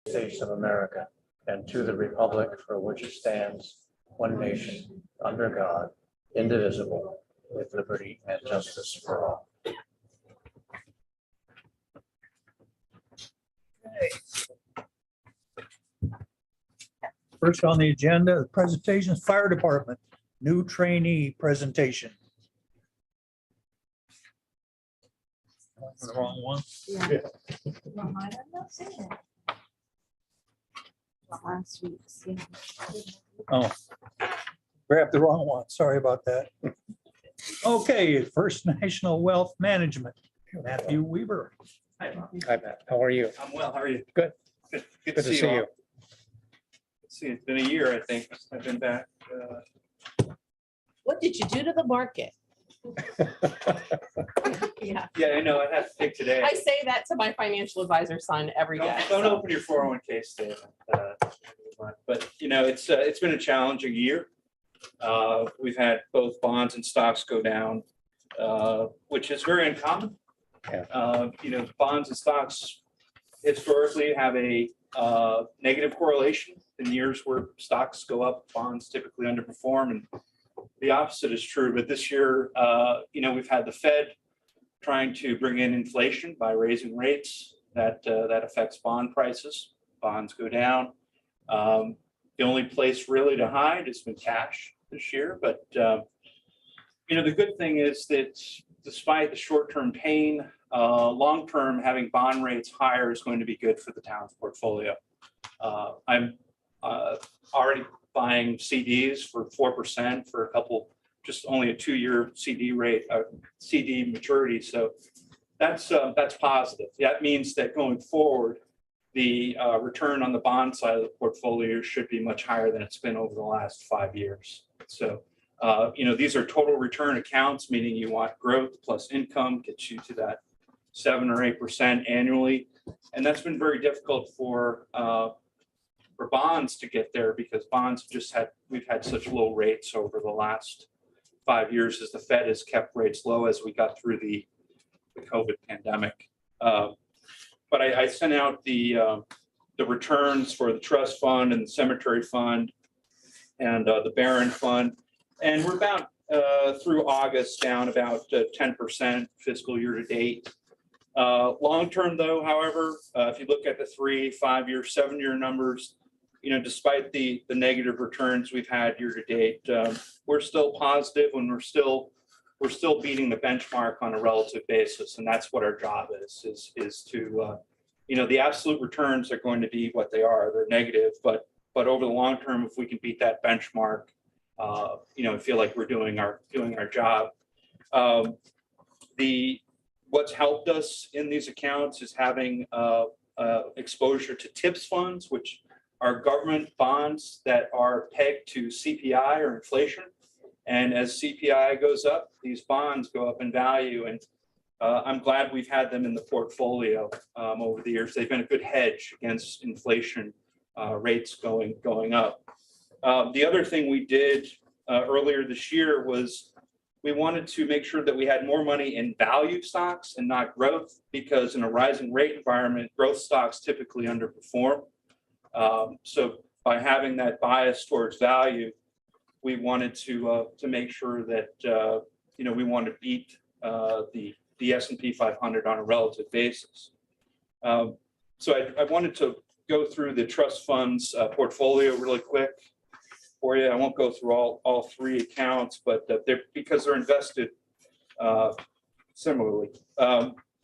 States of America and to the republic for which it stands, one nation, under God, indivisible, with liberty and justice for all. First on the agenda, the presentations, fire department, new trainee presentation. The wrong one. Yeah. Well, mine, I'm not seeing it. Well, last week's, yeah. Oh, grabbed the wrong one. Sorry about that. Okay, First National Wealth Management, Matthew Weaver. Hi, Bob. Hi, Matt. How are you? I'm well. How are you? Good. Good Good to see all. you. Good to see you. It's been a year, I think. I've been back. What did you do to the market? Yeah, Yeah, I know. I had to take today. I say that to my financial advisor son every day. Don't so. open your 401k statement. But you know, it's been a challenging year. We've had both bonds and stocks go down, which is very uncommon. Yeah. You know, bonds and stocks historically have a negative correlation. In years where stocks go up, bonds typically underperform, and the opposite is true. But this year, you know, we've had the Fed trying to bring in inflation by raising rates. That affects bond prices. Bonds go down. The only place really to hide has been cash this year. But you know, the good thing is that despite the short-term pain, long-term having bond rates higher is going to be good for the town's portfolio. I'm already buying CDs for 4% for a couple, just only a 2-year CD rate, CD maturity. So that's positive. That means that going forward, the return on the bond side of the portfolio should be much higher than it's been over the last 5 years. So, you know, these are total return accounts, meaning you want growth plus income gets you to that 7 or 8% annually. And that's been very difficult for bonds to get there because bonds we've had such low rates over the last 5 years as the Fed has kept rates low as we got through the COVID pandemic. But I sent out the returns for the trust fund and the cemetery fund and the Barron fund. And we're about through August down about 10% fiscal year to date. Long term though, however, if you look at the 3, 5-year, 7-year numbers, you know, despite the negative returns we've had year to date, we're still positive and we're still beating the benchmark on a relative basis. And that's what our job is to, you know, the absolute returns are going to be what they are. They're negative, but over the long term, if we can beat that benchmark, you know, I feel like we're doing our job. What's helped us in these accounts is having exposure to TIPS funds, which are government bonds that are pegged to CPI or inflation. And as CPI goes up, these bonds go up in value. And I'm glad we've had them in the portfolio over the years. They've been a good hedge against inflation rates going up. The other thing we did earlier this year was we wanted to make sure that we had more money in value stocks and not growth, because in a rising rate environment, growth stocks typically underperform. So by having that bias towards value, we wanted to make sure that you know, we want to beat the S&P 500 on a relative basis. So I wanted to go through the trust funds portfolio really quick for you. I won't go through all 3 accounts, but because they're invested similarly.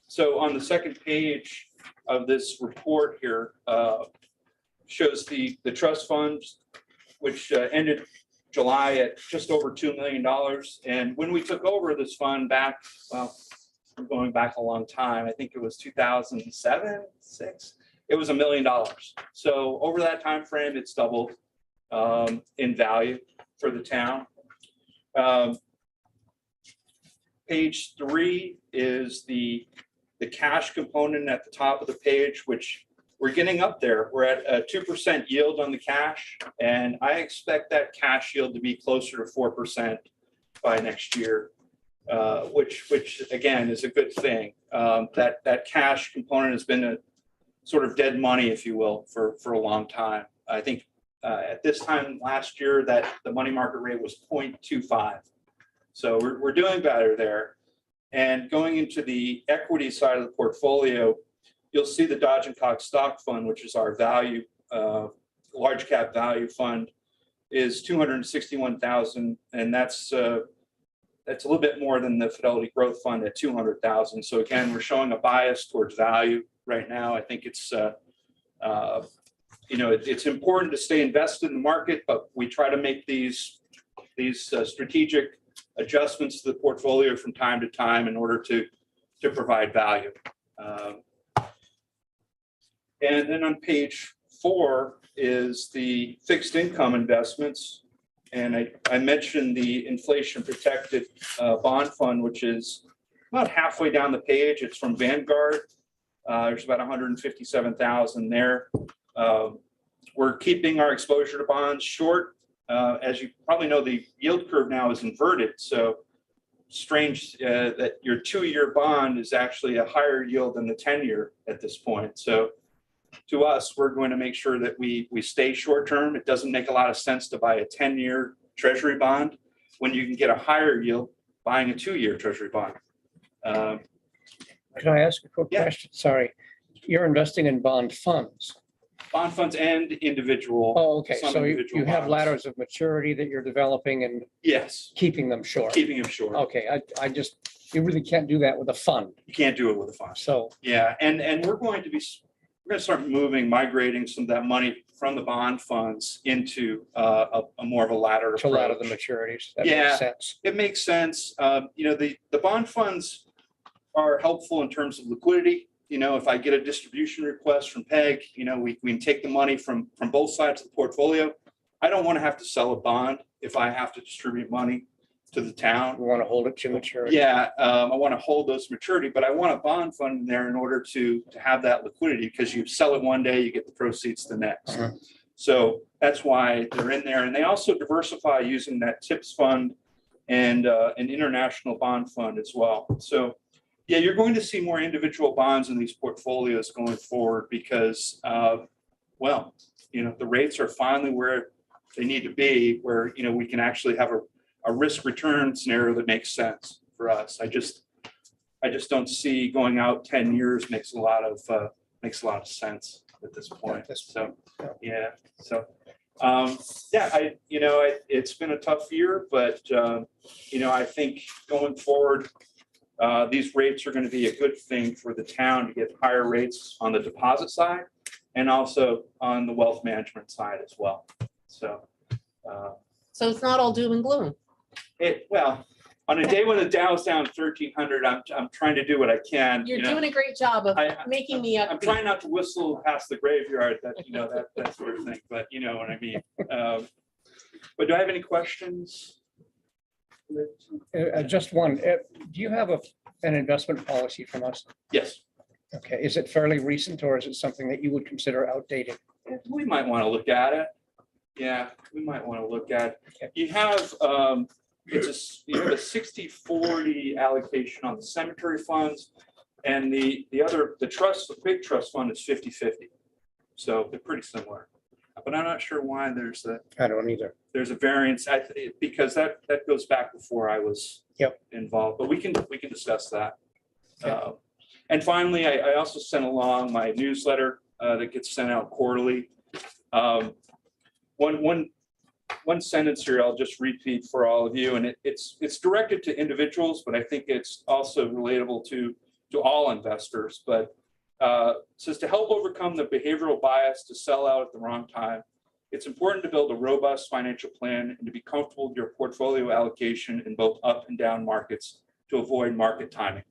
So on the second page of this report here shows the trust funds, which ended July at just over $2 million. And when we took over this fund back, well, I'm going back a long time. I think it was 2007, 6. It was $1 million. So over that time frame, it's doubled in value for the town. Page 3 is the cash component at the top of the page, which we're getting up there. We're at a 2% yield on the cash, and I expect that cash yield to be closer to 4% by next year, which again is a good thing. That cash component has been sort of dead money, if you will, for a long time. I think at this time last year that the money market rate was 0.25. So we're doing better there. And going into the equity side of the portfolio, you'll see the Dodge and Cox Stock Fund, which is our value, large cap value fund, is 261,000, and that's a little bit more than the Fidelity Growth Fund at 200,000. So again, we're showing a bias towards value right now. I think it's it's important to stay invested in the market, but we try to make these strategic adjustments to the portfolio from time to time in order to provide value. And then on page 4 is the fixed income investments. And I mentioned the inflation protected bond fund, which is about halfway down the page. It's from Vanguard. There's about 157,000 there. We're keeping our exposure to bonds short. As you probably know, the yield curve now is inverted. So strange that your 2-year bond is actually a higher yield than the 10-year at this point. So to us, we're going to make sure that we stay short term. It doesn't make a lot of sense to buy a 10-year treasury bond when you can get a higher yield buying a 2-year treasury bond. Can I ask a quick question? Sorry. You're investing in bond funds. Bond funds and individual. Oh, okay. some So you individual have bonds. ladders of maturity that you're developing and Yes, keeping them short. keeping them short. Okay, you really can't do that with a fund. You can't do it with a fund. So, Yeah, and we're going to start migrating some of that money from the bond funds into a more of a ladder to a lot of the approach. maturities. That Yeah. makes sense. It makes sense. The bond funds are helpful in terms of liquidity. If I get a distribution request from PEG, we can take the money from both sides of the portfolio. I don't want to have to sell a bond if I have to distribute money to the town. We want to hold it to maturity. Yeah, I want to hold those maturity, but I want a bond fund in there in order to have that liquidity, because you sell it one day, you get the proceeds the next. Uh-huh. So that's why they're in there. And they also diversify using that TIPS fund and an international bond fund as well. So yeah, you're going to see more individual bonds in these portfolios going forward because, the rates are finally where they need to be, where, we can actually have a risk return scenario that makes sense for us. I just don't see going out 10 years makes a lot of sense at this point. So, yeah. So, it's been a tough year, but, I think going forward, these rates are going to be a good thing for the town to get higher rates on the deposit side and also on the wealth management side as well. So, So it's not all doom and gloom. On a day when the Dow's down 1,300, I'm trying to do what I can. You're doing a great job of making me I'm upbeat. trying not to whistle past the graveyard, that sort of thing, but you know what I mean. But do I have any questions? Just one. Do you have an investment policy from us? Yes, Okay. Is it fairly recent or is it something that you would consider outdated? we might want to look at it. Yeah, we might want to look at it. You have, you have a 60-40 allocation on the cemetery funds, and the big trust fund is 50-50. So they're pretty similar, but I'm not sure why there's I don't either. a variance, because that goes back before I was involved, but we can discuss that. Okay. And finally, I also sent along my newsletter that gets sent out quarterly. One sentence here I'll just repeat for all of you, and it's directed to individuals, but I think it's also relatable to all investors. But it says, to help overcome the behavioral bias to sell out at the wrong time, it's important to build a robust financial plan and to be comfortable with your portfolio allocation in both up and down markets to avoid market timing.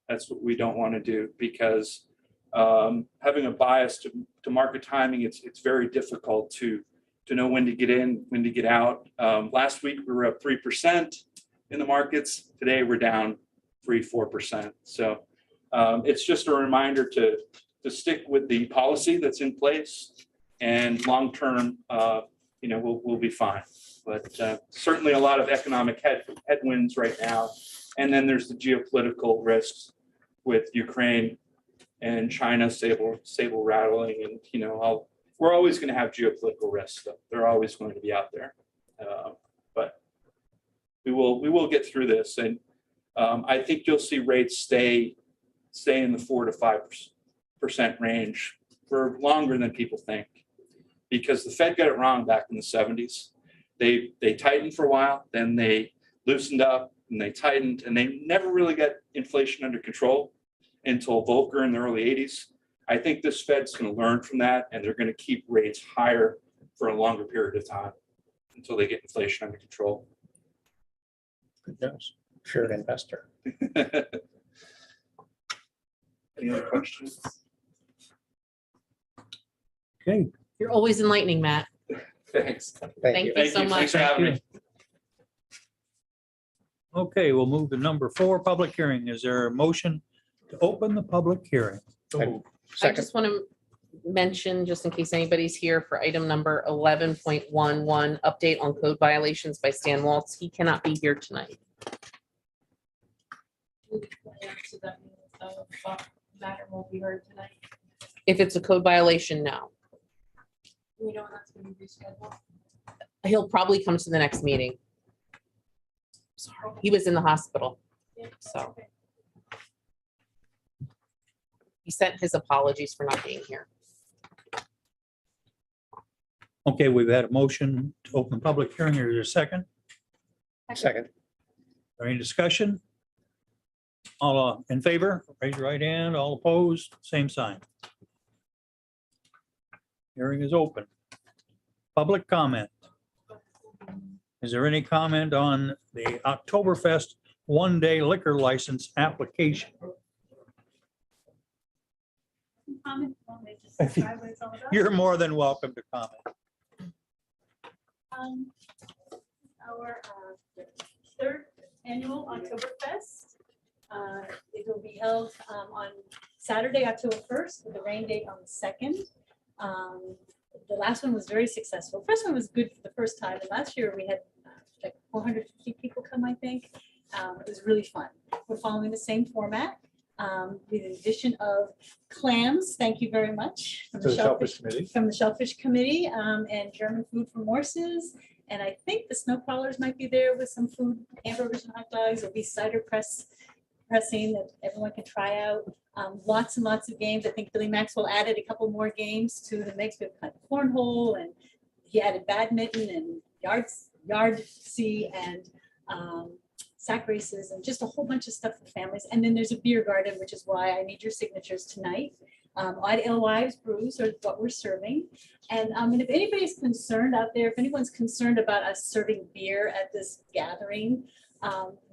That's what we don't want to do, because having a bias to market timing, it's very difficult to know when to get in, when to get out. Last week, we were up 3% in the markets. Today, we're down 3-4%. So it's just a reminder to stick with the policy that's in place, and long-term, we'll be fine. But certainly a lot of economic headwinds right now. And then there's the geopolitical risks with Ukraine and China sable rattling, and we're always going to have geopolitical risks. They're always going to be out there, but we will get through this, and I think you'll see rates stay in the 4 to 5% range for longer than people think, because the Fed got it wrong back in the 70s. They tightened for a while, then they loosened up and they tightened, and they never really got inflation under control until Volcker in the early 80s. I think this Fed's going to learn from that, and they're going to keep rates higher for a longer period of time until they get inflation under control. Good news. Sure, an investor. Any other questions? Okay, You're always enlightening, Matt. Thanks. Thank you so much. Thanks for having me. okay, we'll move to number 4, public hearing. Is there a motion to open the public hearing? I Second, just want to mention, just in case anybody's here, for item number 11.11, update on code violations by Stan Waltz. He cannot be here tonight. So that means the matter won't be heard tonight. If it's a code violation, no. We know that's going to be rescheduled. He'll probably come to the next meeting. Sorry, he was in the hospital. Yeah, So. okay. He sent his apologies for not being here. Okay, we've had a motion to open public hearing. Is there a second? second, Any discussion? All in favor, raise your right hand. All opposed, same sign. Hearing is open. Public comment. Is there any comment on the Oktoberfest one-day liquor license application? Comment, want me to describe what it's all about? You're more than welcome to comment. Our third annual Oktoberfest. It will be held on Saturday, October 1st, with a rain date on the 2nd. The last one was very successful. First one was good for the first time, and last year we had like 450 people come, I think. It was really fun. We're following the same format. With the addition of clams, thank you very much. From the Shellfish Committee. From the Shellfish Committee, and German food from Morse's. And I think the snow crawlers might be there with some food, hamburgers and hot dogs. There'll be cider pressing that everyone can try out. Lots and lots of games. I think Billy Maxwell added a couple more games to the mix. We've got cornhole, and he added badminton and Yahtzee and sack races and just a whole bunch of stuff for families. And then there's a beer garden, which is why I need your signatures tonight. Odd Alewives brews are what we're serving. And if anybody's concerned out there, if anyone's concerned about us serving beer at this gathering,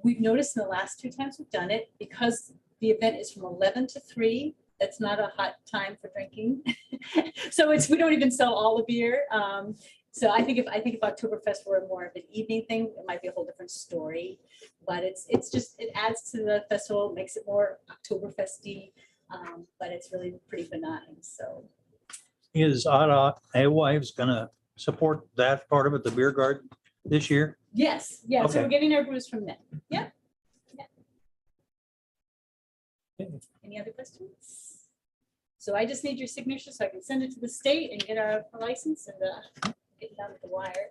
we've noticed in the last 2 times we've done it, because the event is from 11 to 3. That's not a hot time for drinking. So we don't even sell all the beer. So I think if Oktoberfest were more of an evening thing, it might be a whole different story. But it adds to the festival, makes it more Oktoberfesty, but it's really pretty benign. So Is Odd Alewives gonna support that part of it, the beer garden, this year? yes, yeah. So Okay. we're getting our brews from them. Yeah. Any other questions? So I just need your signature so I can send it to the state and get our license and get it down to the wire.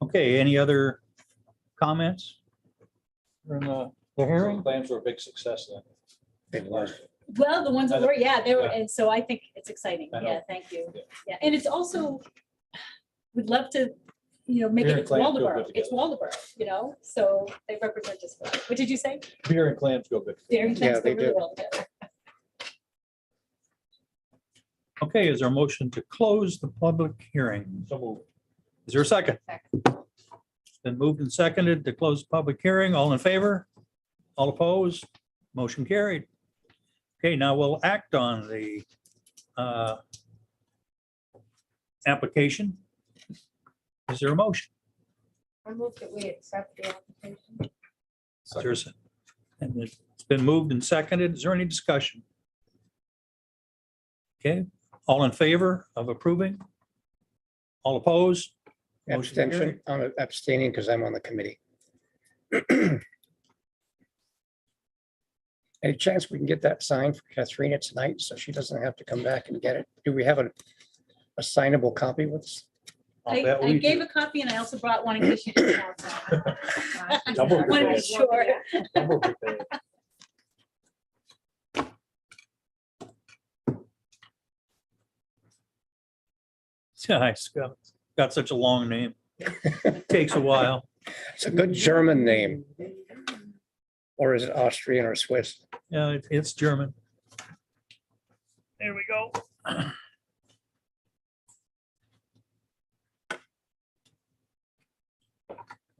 Okay, any other comments? From the hearing? Clams were a big success then. Big one. Well, the ones that were, yeah, they were, Yeah. and so I think it's exciting. I know. Yeah, thank you. Yeah. Yeah, and it's also, we'd love to, make Beer it and clams go Waldeboro. good It's Waldeboro, so they represent us well. What did you say? Beer and clams go good. Dairy Yeah, clams go they really do. well together. Okay, is there a motion to close the public hearing? So move. Is there a second? It's been moved and seconded to close the public hearing. All in favor? All opposed? Motion carried. Okay, now we'll act on the application. Is there a motion? I move that we accept the application. Is there a- And it's been moved and seconded. Is there any discussion? Okay, all in favor of approving? All opposed? Motion carried. Abstention, I'm abstaining because I'm on the committee. Any chance we can get that signed for Katharina tonight so she doesn't have to come back and get it? Do we have a signable copy with us? I'll bet I we gave do. a copy and I also brought one in case you didn't have one. Double Want to be prepared. sure. Double prepared. Yeah, it's got such a long name. Takes a while. It's a good German name. Or is it Austrian or Swiss? Yeah, it's German. There we go.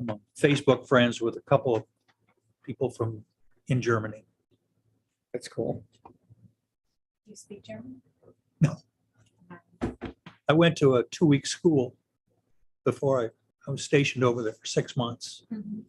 I'm on Facebook friends with a couple of people from in Germany. That's cool. You speak German? I went to a 2-week school before I was stationed over there for 6 months. Mhm.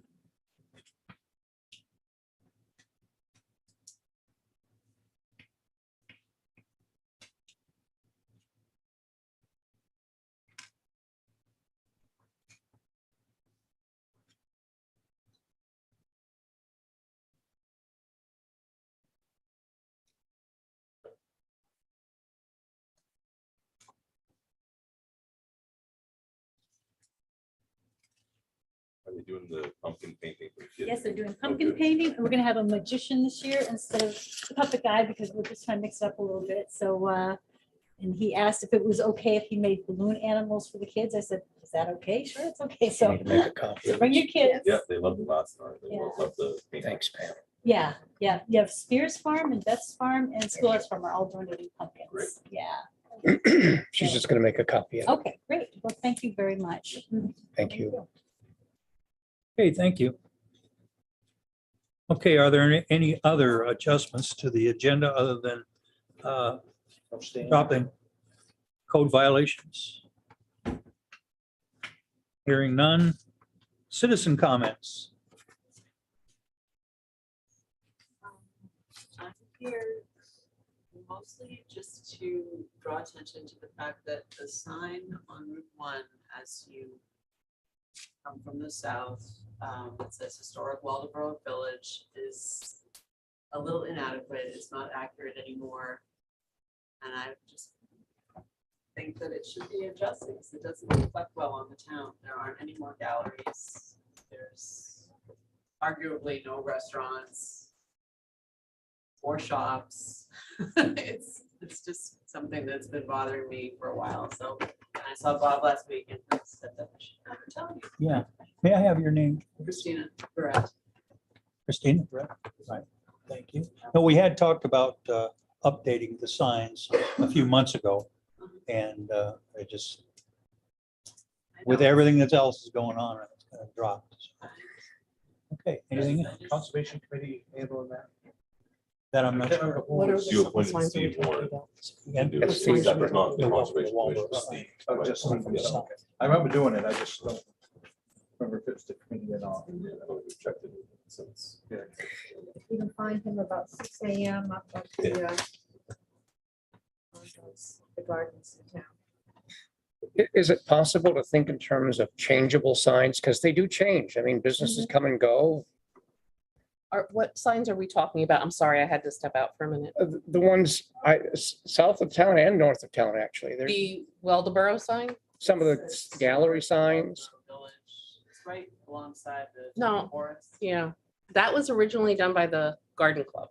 Are they doing the pumpkin painting for the kids? Yes, they're doing pumpkin painting, and we're gonna have a magician this year instead of the puppet guy, because we're just trying to mix it up a little bit, so, and he asked if it was okay if he made balloon animals for the kids. I said, is that okay? Sure, it's okay, I so need to make a copy. bring your kids. Yeah, they love the lots. They Yeah. love the painting. Thanks, Pam. Yeah, yeah, you have Spears Farm and Beth's Farm and School Arts Farm are all donating pumpkins, Great. yeah. She's just gonna make a copy of it. Okay, great, well, thank you very much. Thank you. Okay, thank you. Okay, are there any other adjustments to the agenda other than Abstain. dropping code violations? Hearing none. Citizen comments. I'm here mostly just to draw attention to the fact that the sign on Route 1 as you come from the south, that says Historic Waldeboro Village is a little inadequate. It's not accurate anymore. And I just think that it should be adjusted because it doesn't reflect well on the town. There aren't any more galleries. There's arguably no restaurants or shops. It's just something that's been bothering me for a while. So I saw Bob last week and he said that I should never tell you. Yeah. May I have your name? Christina, correct. Christina? Right. Thank you. No, we had talked about updating the signs a few months ago, and I just, with everything that else is going on, it's kind of dropped. Okay, anything Conservation Committee handling that? that I'm not sure? What are the You appointed signs that we're Steve talking Warren. about? Again? Do it separate, not the conservation commission, but Steve. Oh, just Right. something. Yeah. I remember doing it. I just don't remember if it's the committee or not. Yeah, I know we've checked it since. Yeah. You can find him about 6 AM up at the the gardens in town. Is it possible to think in terms of changeable signs? Because they do change. I mean, businesses come and go. What signs are we talking about? I'm sorry, I had to step out for a minute. The ones south of town and north of town, actually. There's The Waldeboro sign? some of the gallery signs. Village, it's right alongside the No. forest. Yeah, that was originally done by the Garden Club.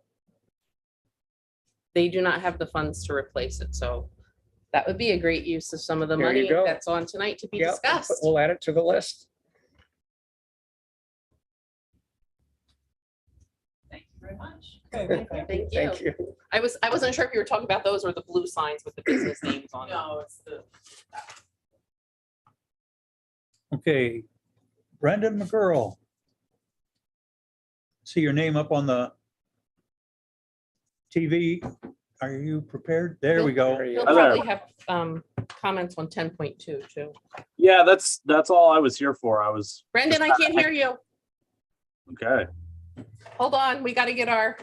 They do not have the funds to replace it, so that would be a great use of some of the There you money go. that's on tonight to be Yep, discussed. we'll add it to the list. Thank you very much. Thank you. Thank you. I wasn't sure if you were talking about those or the blue signs with the business names on them. No, it's the, Okay, Brendan McGurl. See your name up on the TV. Are you prepared? There we go. There you You'll go. probably have comments on 10.2 too. Yeah, that's all I was here for. I was Brendan, I can't hear you. okay. Hold on, we got to get our,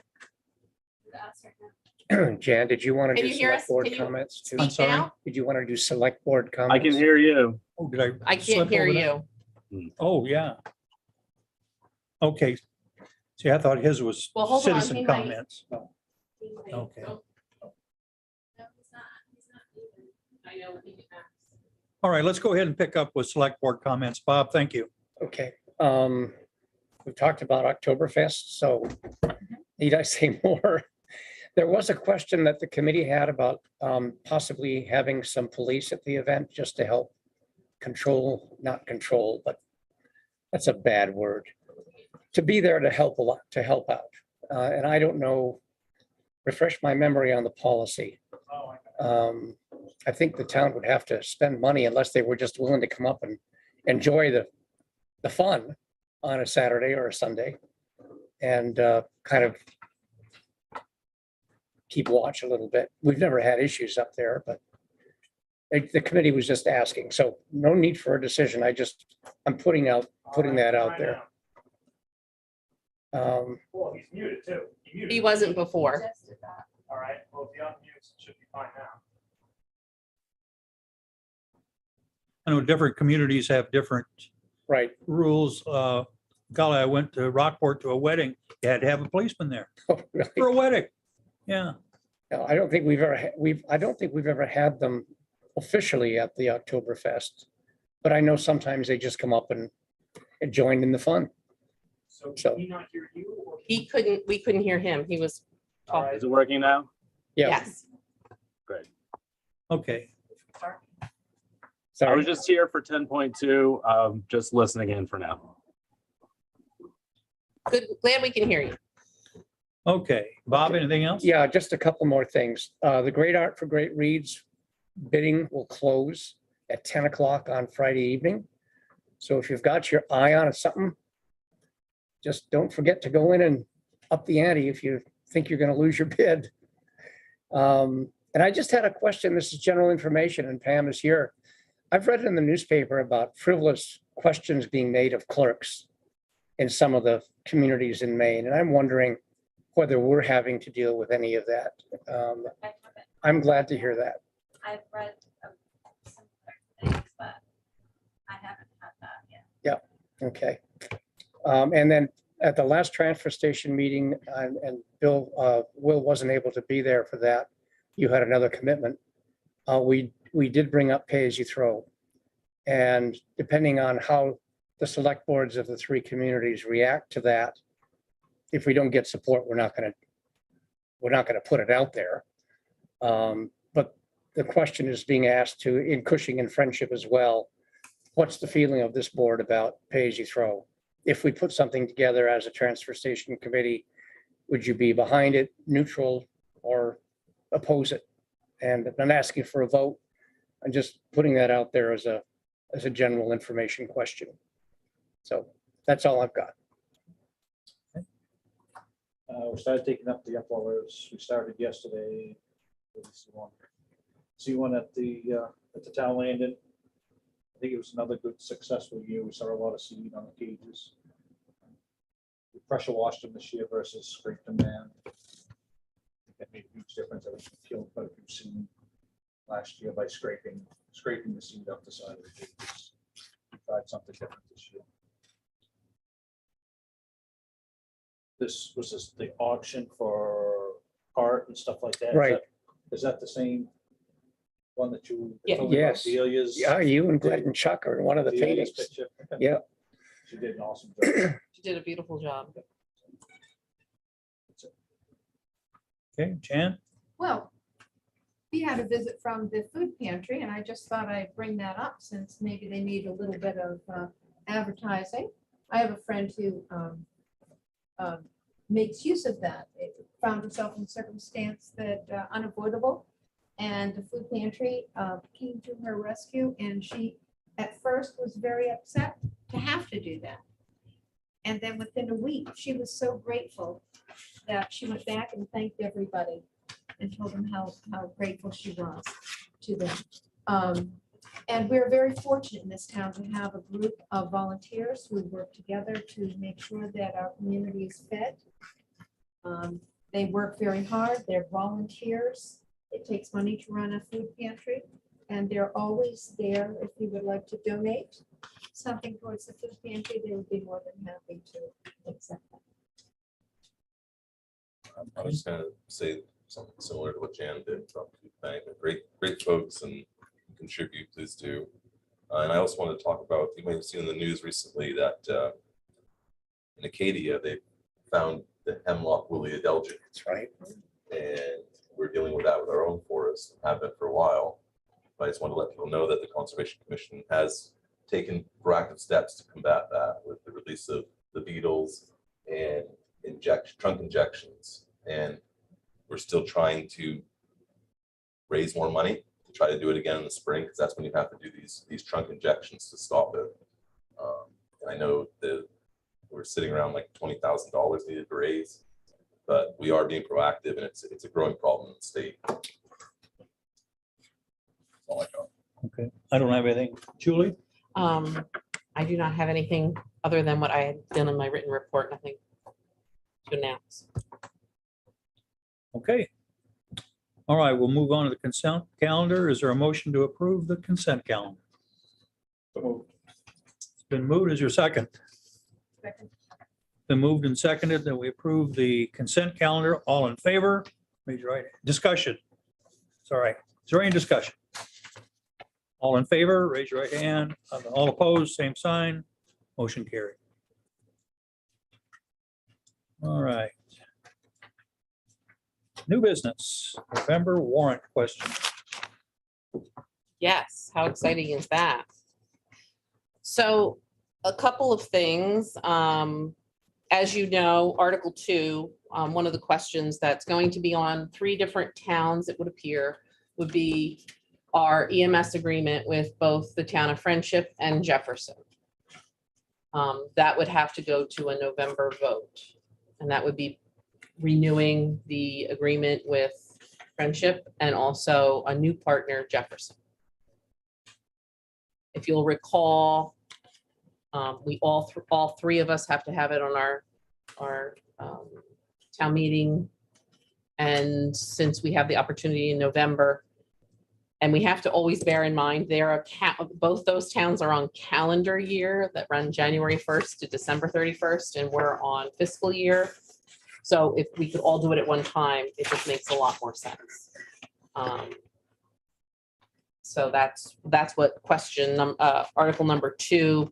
Jan, did you want to Can do you hear us? select board Can you comments too? I'm speak sorry. now? Did you want to do select board comments? I can hear you. Oh, did I? I slip can't hear over that? you. Oh, yeah. Okay. See, I thought his was Well, hold on, he citizen might. comments. Okay. No, he's not. He's not leaving. I know he did not. All right, let's go ahead and pick up with select board comments. Bob, thank you. Okay, we've talked about Oktoberfest, so need I say more? There was a question that the committee had about possibly having some police at the event just to help control, not control, but that's a bad word. To be there to help a lot, to help out. And I don't know, refresh my memory on the policy. I think the town would have to spend money unless they were just willing to come up and enjoy the fun on a Saturday or a Sunday and kind of keep watch a little bit. We've never had issues up there, but the committee was just asking. So no need for a decision. I'm putting that out there. Well, he's muted too. He wasn't before. All right, well, if you unmute, it should be fine now. I know different communities have different Right. rules. Golly, I went to Rockport to a wedding. You had to have a policeman there Oh, really? for a wedding. Yeah. No, I don't think we've ever, I don't think we've ever had them officially at the Oktoberfest. But I know sometimes they just come up and join in the fun. So So- can he not hear you? Or We couldn't hear him. He was All talking. right. Is it working now? Yeah. Yes. Great. Okay. I Sorry. was just here for 10.2, just listening in for now. Good. Glad we can hear you. Okay. Bob, anything else? Yeah, just a couple more things. The Great Art for Great Reads bidding will close at 10 o'clock on Friday evening. So if you've got your eye on something, just don't forget to go in and up the ante if you think you're going to lose your bid. And I just had a question. This is general information and Pam is here. I've read in the newspaper about frivolous questions being made of clerks in some of the communities in Maine. And I'm wondering whether we're having to deal with any of that. I'm glad to hear that. I've read similar things, but I haven't had that yet. Okay. And then at the last transfer station meeting, and Will wasn't able to be there for that. You had another commitment. We did bring up pay as you throw. And depending on how the select boards of the three communities react to that, if we don't get support, we're not gonna put it out there. But the question is being asked to, in Cushing and Friendship as well, what's the feeling of this board about pay as you throw? If we put something together as a transfer station committee, would you be behind it, neutral, or oppose it? And I'm asking for a vote. I'm just putting that out there as a general information question. So that's all I've got. We started taking up the uploads. We started yesterday. See one at the town landing. I think it was another good successful year. We saw a lot of seed on the cages. We pressure washed them this year versus scraped them down. That made a huge difference. I was killed quite a few seed last year by scraping the seed up the side of the cages. We tried something different this year. This was the auction for art and stuff like that. Right. Is that the same one that you? Yeah. told me about Yes. Delia's? Yeah, you and Glenn and Chuck are in one of the Delia's paintings. picture? Yeah. She did an awesome job. You did a beautiful job. Okay, Jan? Well, we had a visit from the food pantry and I just thought I'd bring that up since maybe they need a little bit of advertising. I have a friend who makes use of that. It found herself in a circumstance that unavoidable. And the food pantry came to her rescue and she at first was very upset to have to do that. And then within a week, she was so grateful that she went back and thanked everybody and told them how grateful she was to them. And we're very fortunate in this town to have a group of volunteers who work together to make sure that our community is fed. They work very hard. They're volunteers. It takes money to run a food pantry. And they're always there if you would like to donate something towards the food pantry, they would be more than happy to accept that. I was just gonna say something similar to what Jan did. From Food Bank. They're great folks and contribute, please do. And I also wanted to talk about, you may have seen in the news recently that in Acadia, they found the hemlock woolly adelgid. That's right. And we're dealing with that with our own forest, and have been for a while. But I just want to let people know that the Conservation Commission has taken proactive steps to combat that with the release of the beetles and trunk injections. And we're still trying to raise more money to try to do it again in the spring, because that's when you have to do these trunk injections to stop it. And I know that we're sitting around like $20,000 needed to raise, but we are being proactive, and it's a growing problem in the state. That's all I got. Okay, I don't have anything. Julie? I do not have anything other than what I had done in my written report, nothing to announce. Okay. All right, we'll move on to the consent calendar. Is there a motion to approve the consent calendar? It's been moved. Is your second? Second. Been moved and seconded that we approve the consent calendar. All in favor? Raise your right hand. Discussion. Sorry. Is there any discussion? All in favor, raise your right hand. All opposed, same sign. Motion carried. All right. New business, November warrant question. Yes, how exciting is that? So a couple of things. As you know, Article 2, one of the questions that's going to be on 3 different towns, it would appear, would be our EMS agreement with both the town of Friendship and Jefferson. That would have to go to a November vote. And that would be renewing the agreement with Friendship and also a new partner, Jefferson. If you'll recall, we all 3 of us have to have it on our town meeting. And since we have the opportunity in November, and we have to always bear in mind, both those towns are on calendar year that run January 1st to December 31st, and we're on fiscal year. So if we could all do it at one time, it just makes a lot more sense. So that's what Article number 2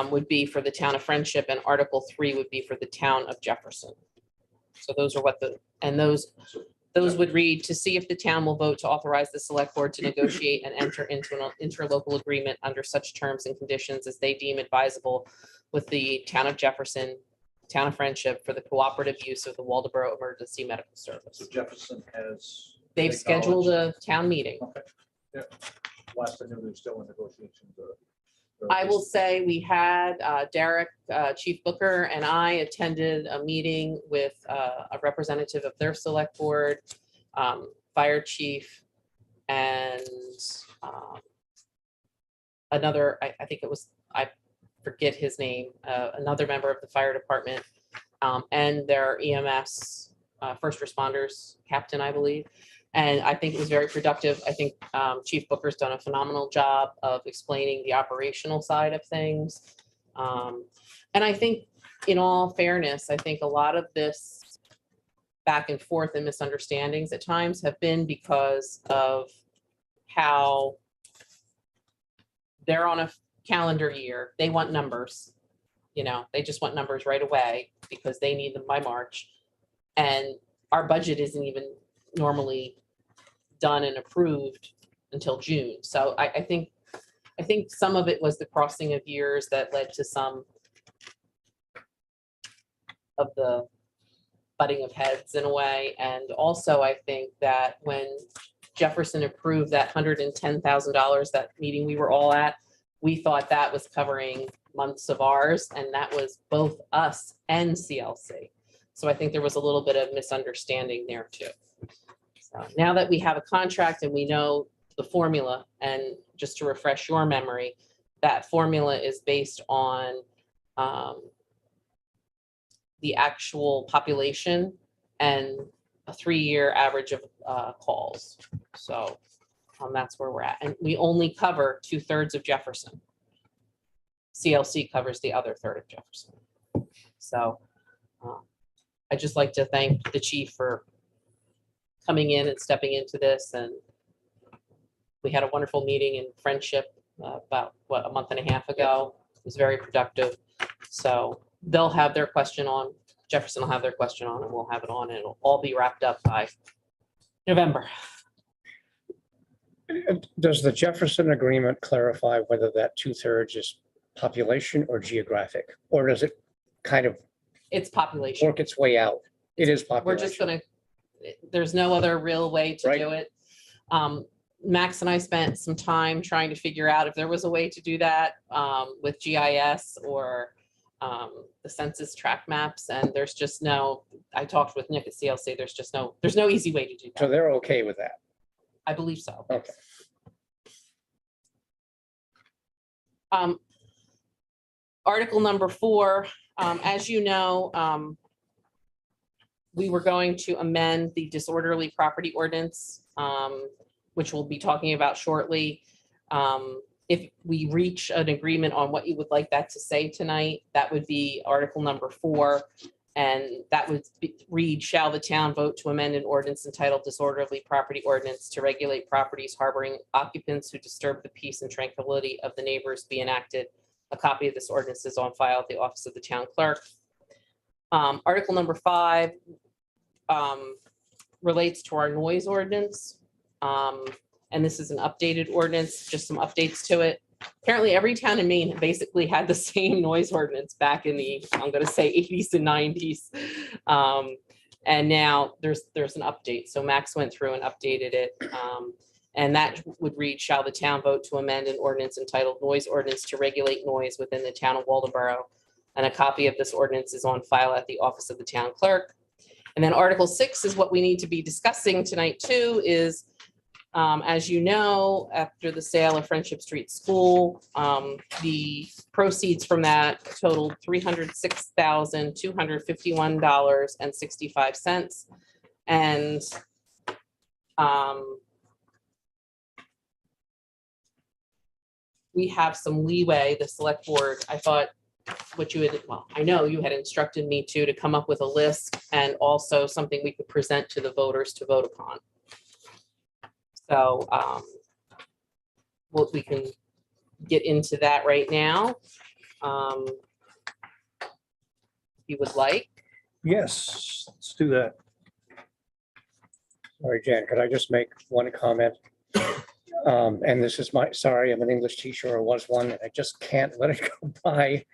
would be for the town of Friendship, and Article 3 would be for the town of Jefferson. So those are those would read, to see if the town will vote to authorize the select board to negotiate and enter into an interlocal agreement under such terms and conditions as they deem advisable with the town of Jefferson, town of Friendship, for the cooperative use of the Waldeboro Emergency Medical Service. So Jefferson has. They've scheduled a town meeting. Okay. Yeah. Last I knew, they're still in negotiations. I will say we had Derek, Chief Booker, and I attended a meeting with a representative of their select board, fire chief, and another, I think it was, I forget his name, another member of the fire department, and their EMS first responders captain, I believe. And I think it was very productive. I think Chief Booker's done a phenomenal job of explaining the operational side of things. And I think, in all fairness, I think a lot of this back and forth and misunderstandings at times have been because of how they're on a calendar year. They want numbers, they just want numbers right away because they need them by March. And our budget isn't even normally done and approved until June. So I think some of it was the crossing of years that led to some of the butting of heads in a way. And also I think that when Jefferson approved that $110,000, that meeting we were all at, we thought that was covering months of ours, and that was both us and CLC. So I think there was a little bit of misunderstanding there too. So now that we have a contract and we know the formula, and just to refresh your memory, that formula is based on the actual population and a 3-year average of calls. So that's where we're at. And we only cover 2/3 of Jefferson. CLC covers the other third of Jefferson. So I'd just like to thank the chief for coming in and stepping into this, and we had a wonderful meeting in Friendship about, what, a month and a half ago. It was very productive. So they'll have their question on, Jefferson will have their question on, and we'll have it on, and it'll all be wrapped up by November. Does the Jefferson agreement clarify whether that 2/3 is population or geographic? Or does it kind of It's population. work its way out? It is We're population. just gonna, there's no other real way to Right. do it. Max and I spent some time trying to figure out if there was a way to do that with GIS or the census tract maps, and there's just no, I talked with Nick at CLC, there's no easy way to do So that. they're okay with that. I believe so. Okay. Article number 4, as you know, we were going to amend the disorderly property ordinance, which we'll be talking about shortly. If we reach an agreement on what you would like that to say tonight, that would be article number 4. And that would read, shall the town vote to amend an ordinance entitled disorderly property ordinance to regulate properties harboring occupants who disturb the peace and tranquility of the neighbors be enacted. A copy of this ordinance is on file at the office of the town clerk. Article number 5 relates to our noise ordinance. And this is an updated ordinance, just some updates to it. Apparently every town in Maine basically had the same noise ordinance back in the, I'm gonna say 80s and 90s. And now there's an update. So Max went through and updated it. And that would read, shall the town vote to amend an ordinance entitled noise ordinance to regulate noise within the town of Waldeboro. And a copy of this ordinance is on file at the office of the town clerk. And then Article 6 is what we need to be discussing tonight too, is as you know, after the sale of Friendship Street School, the proceeds from that totaled $306,251.65. And we have some leeway, the select board, I thought what you had, well, I know you had instructed me to come up with a list and also something we could present to the voters to vote upon. So we can get into that right now. If you would like. Yes, let's do that. Sorry, Jan, could I just make one comment? And this is sorry, I'm an English teacher, or was one, and I just can't let it go by.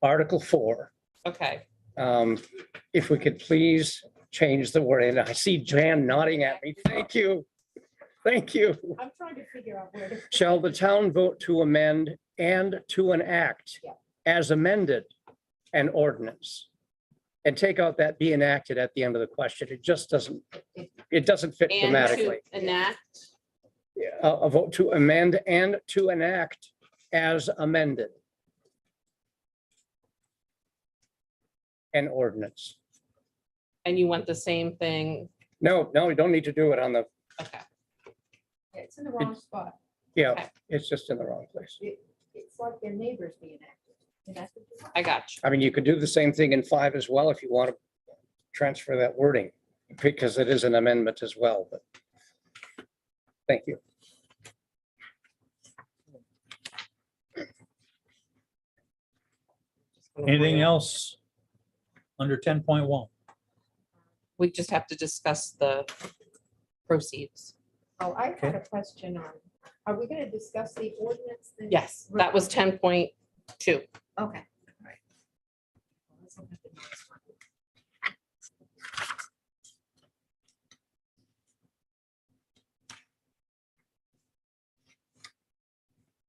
Article 4. Okay. If we could please change the word, and I see Jan nodding at me. Thank you. Thank you. I'm trying to figure out where to. Shall the town vote to amend and to enact Yeah. as amended an ordinance? And take out that be enacted at the end of the question. It just doesn't, it doesn't fit And to grammatically. enact, A vote to amend and to enact as amended. An ordinance. and you want the same thing. No, we don't need to do it on the, Okay. Yeah, it's in the wrong spot. yeah, Okay. it's just in the wrong place. It's like their neighbors being active. And that's what you want. I got you. I mean, you could do the same thing in 5 as well if you want to transfer that wording, because it is an amendment as well, but thank you. Anything else under 10.1? We just have to discuss the proceeds. Oh, I had a question on, are we gonna discuss the ordinance? then? Yes, that was 10.2. Okay. All right. Let's look at the next one.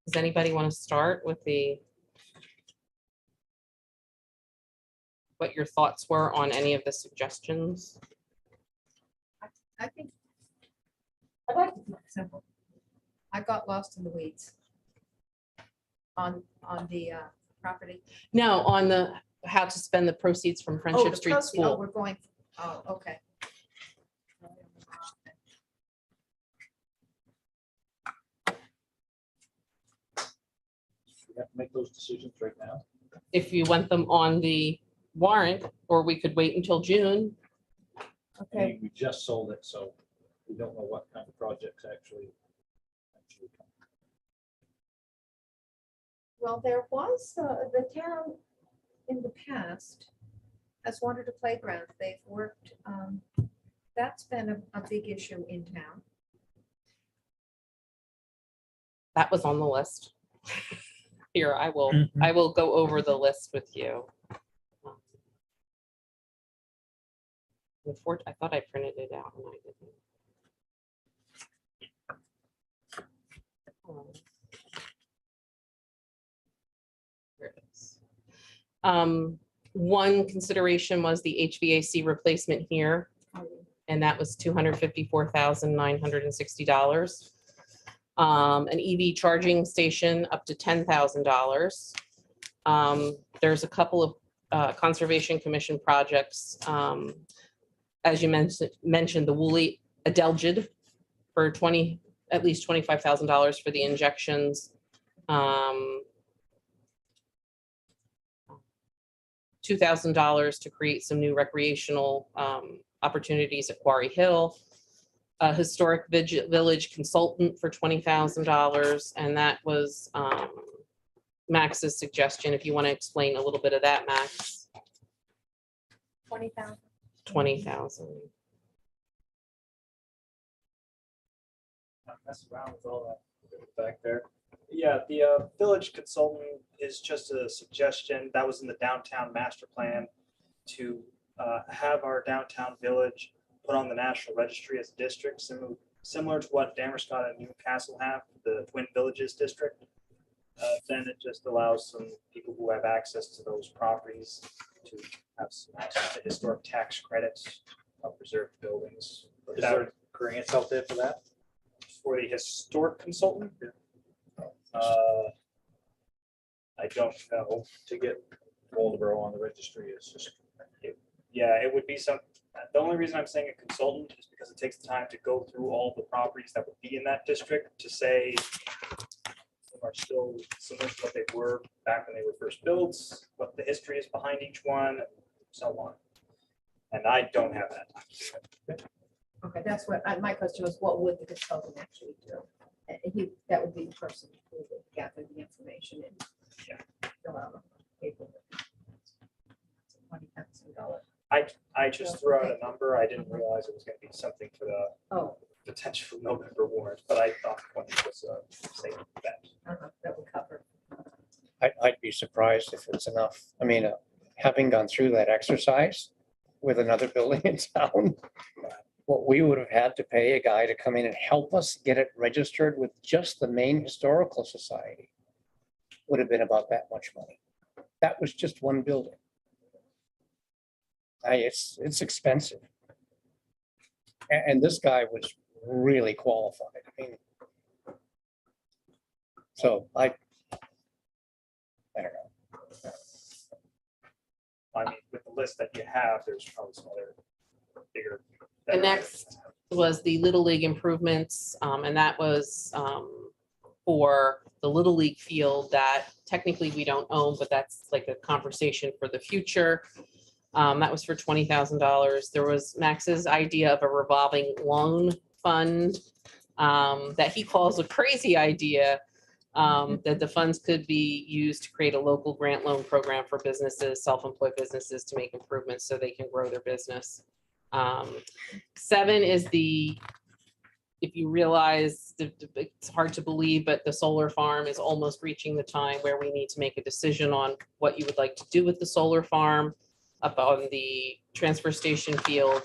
Does anybody want to start with what your thoughts were on any of the suggestions? I think, I like to keep it simple. I got lost in the weeds on the property. No, on the, how to spend the proceeds from Oh, Friendship the Street proceeds. Oh, School. we're going, oh, okay. We have to make those decisions right now. If you want them on the warrant, or we could wait until June. Okay, We just sold it, so we don't know what kind of projects actually come. well, there was, the town in the past has wanted a playground. They've worked, that's been a big issue in town. That was on the list. Here, I will go over the list with you. I thought I printed it out and I didn't. Here it is. One consideration was the HVAC replacement here, and that was $254,960. An EV charging station up to $10,000. There's a couple of Conservation Commission projects. As you mentioned, the Woolly Adelgid for at least $25,000 for the injections. $2,000 to create some new recreational opportunities at Quarry Hill. A historic village consultant for $20,000, and that was Max's suggestion. If you want to explain a little bit of that, Max. 20,000. 20,000. Mess around with all that back there. Yeah, the village consultant is just a suggestion that was in the downtown master plan to have our downtown village put on the National Registry as a district, similar to what Damerscott and Newcastle have, the Twin Villages district. Then it just allows some people who have access to those properties to have some access to historic tax credits of preserved buildings. Is there grants out there for that? For the historic consultant? I don't know. To get Waldeboro on the registry is just. Yeah, it would be some, the only reason I'm saying a consultant is because it takes the time to go through all the properties that would be in that district to say some are still similar to what they were back when they were first built, what the history is behind each one, and so on. And I don't have that. Okay, that's what, my question was, what would the consultant actually do? That would be the person who would gather the information and fill out the paperwork. $20,000. I just threw out a number. I didn't realize it was going to be something for the Oh, potential November warrant, but I thought 20 was a safe bet. that would cover. I'd be surprised if it's enough. I mean, having gone through that exercise with another building in town, what we would have had to pay a guy to come in and help us get it registered with just the Maine Historical Society would have been about that much money. That was just one building. It's expensive. And this guy was really qualified. I mean, so I don't know. I mean, with the list that you have, there's probably some other bigger. The next was the Little League improvements, and that was for the Little League field that technically we don't own, but that's like a conversation for the future. That was for $20,000. There was Max's idea of a revolving loan fund that he calls a crazy idea, that the funds could be used to create a local grant loan program for businesses, self-employed businesses, to make improvements so they can grow their business. 7 is if you realize, it's hard to believe, but the solar farm is almost reaching the time where we need to make a decision on what you would like to do with the solar farm up on the transfer station field.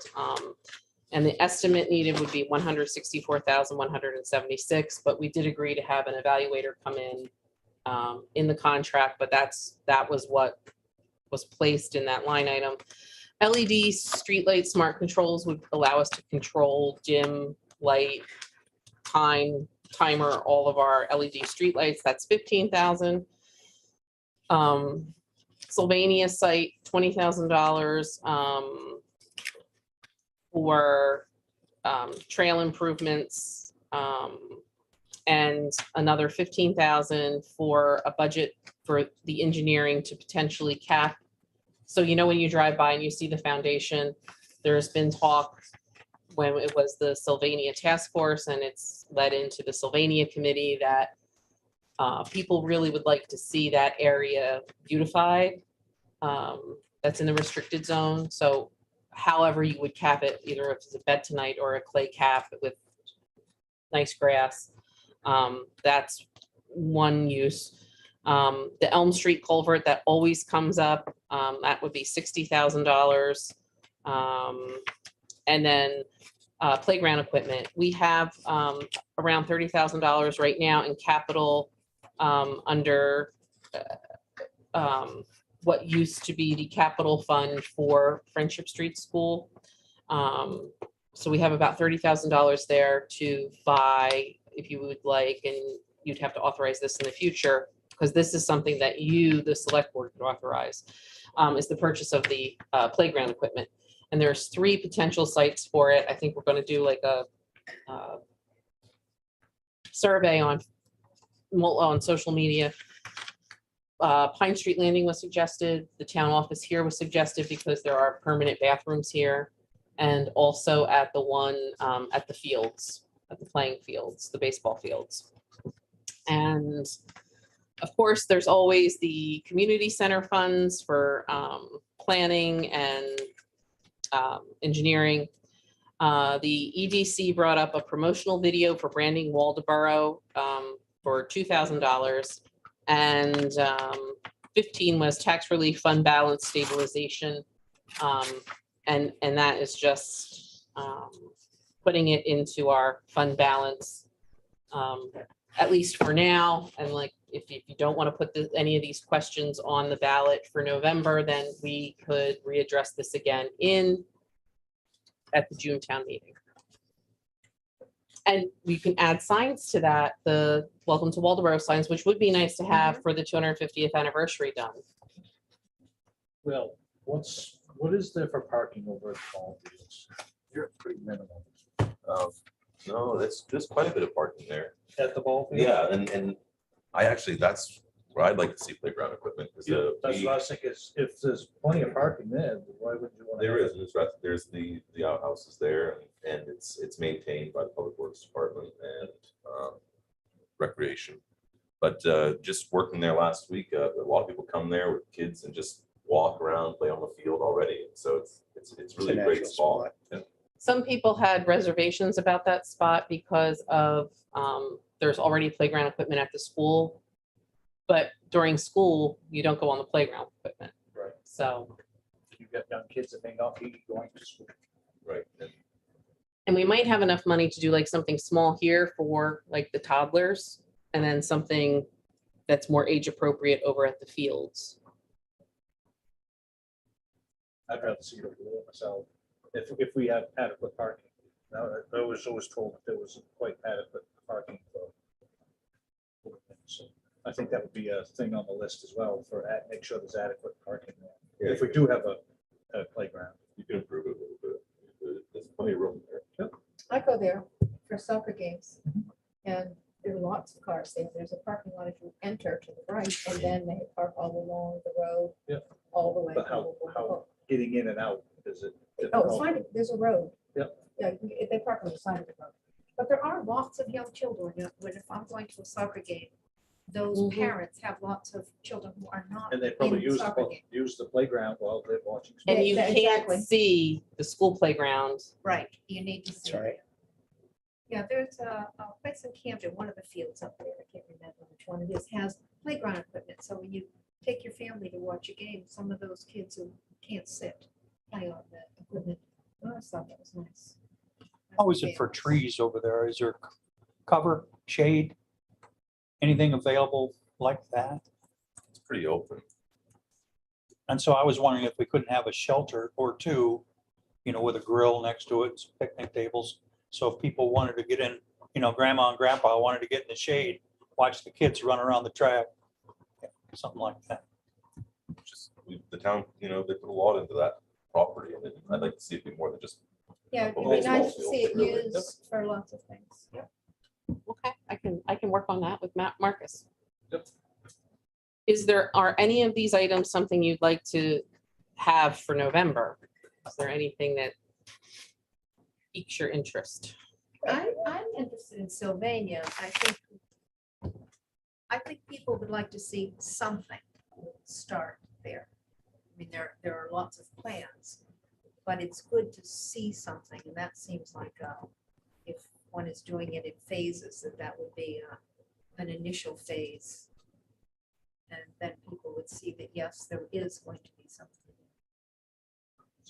And the estimate needed would be $164,176, but we did agree to have an evaluator come in the contract, but that was what was placed in that line item. LED streetlight smart controls would allow us to control dim, light, timer, all of our LED streetlights. That's $15,000. Sylvania site, $20,000 for trail improvements, and another $15,000 for a budget for the engineering to potentially cap So, when you drive by and you see the foundation, there's been talk when it was the Sylvania Task Force and it's led into the Sylvania Committee that people really would like to see that area beautified. That's in the restricted zone. So however you would cap it, either if it's a bentonite or a clay cap with nice grass, that's one use. The Elm Street Culvert that always comes up, that would be $60,000. And then playground equipment. We have around $30,000 right now in capital under what used to be the capital fund for Friendship Street School. So we have about $30,000 there to buy if you would like, and you'd have to authorize this in the future, because this is something that you, the select board, could authorize, is the purchase of the playground equipment. And there's 3 potential sites for it. I think we're going to do like a survey on social media. Pine Street Landing was suggested. The town office here was suggested because there are permanent bathrooms here. And also at the one at the fields, at the playing fields, the baseball fields. And of course, there's always the community center funds for planning and engineering. The EDC brought up a promotional video for branding Waldoboro for $2,000, and 15 was tax relief fund balance stabilization, and that is just putting it into our fund balance, at least for now. And like, if you don't want to put any of these questions on the ballot for November, then we could readdress this again at the June town meeting. And we can add signs to that, the Welcome to Waldoboro signs, which would be nice to have for the 250th anniversary done. Well, what is there for parking over at the ball fields? You're pretty minimal. No, there's quite a bit of parking there. At the ball field? Yeah, and I actually, that's where I'd like to see playground equipment. 'Cause, Yeah, that's what I was thinking, is if there's plenty of parking there, why wouldn't you want to? There is, there's the outhouses there, and it's maintained by the Public Works Department and Recreation. But just working there last week, a lot of people come there with kids and just walk around, play on the field already. So it's really a great spot. Yeah. Some people had reservations about that spot because of, there's already playground equipment at the school. But during school, you don't go on the playground equipment. Right. So. You've got young kids that may not be going to school. Right. And we might have enough money to do like something small here for like the toddlers, and then something that's more age appropriate over at the fields. I'd rather see it over there myself, if we have adequate parking. Now, I was always told that there was quite adequate parking for. So I think that would be a thing on the list as well, for make sure there's adequate parking there. Yeah. If we do have a playground. You can improve it a little bit. There's plenty of room there. I go there for soccer games, and there are lots of cars there. There's a parking lot if you enter to the right, and then they park all along the road. Yeah. All the way. But how getting in and out, is it? Oh, it's fine. There's a road. Yep. Yeah, they park on the side of the road. But there are lots of young children. When if I'm going to a soccer game, those parents have lots of children who are not. And they probably in use soccer game. the playground while they're watching. And you Yeah, can't exactly. see the school playground. Right, you need to see. That's right. Yeah, there's a place in Camden, one of the fields up there, I can't remember which one it is, has playground equipment. So when you take your family to watch a game, some of those kids who can't sit play on the equipment. Oh, I thought that was nice. How is it for trees over there? Is there cover, shade? Anything available like that? It's pretty open. And so I was wondering if we couldn't have a shelter or two, with a grill next to it, some picnic tables. So if people wanted to get in, grandma and grandpa wanted to get in the shade, watch the kids run around the track, something like that. The town, they put a lot into that property, and I'd like to see it be more than just. Yeah, it'd be baseball nice to field, see it really. used for lots of things. Yeah. Okay, I can work on that with Marcus. Yep. Are any of these items something you'd like to have for November? Is there anything that piques your interest? I'm interested in Sylvania. I think people would like to see something start there. I mean, there are lots of plans, but it's good to see something, and that seems like if one is doing it in phases, that would be an initial phase. And then people would see that, yes, there is going to be something.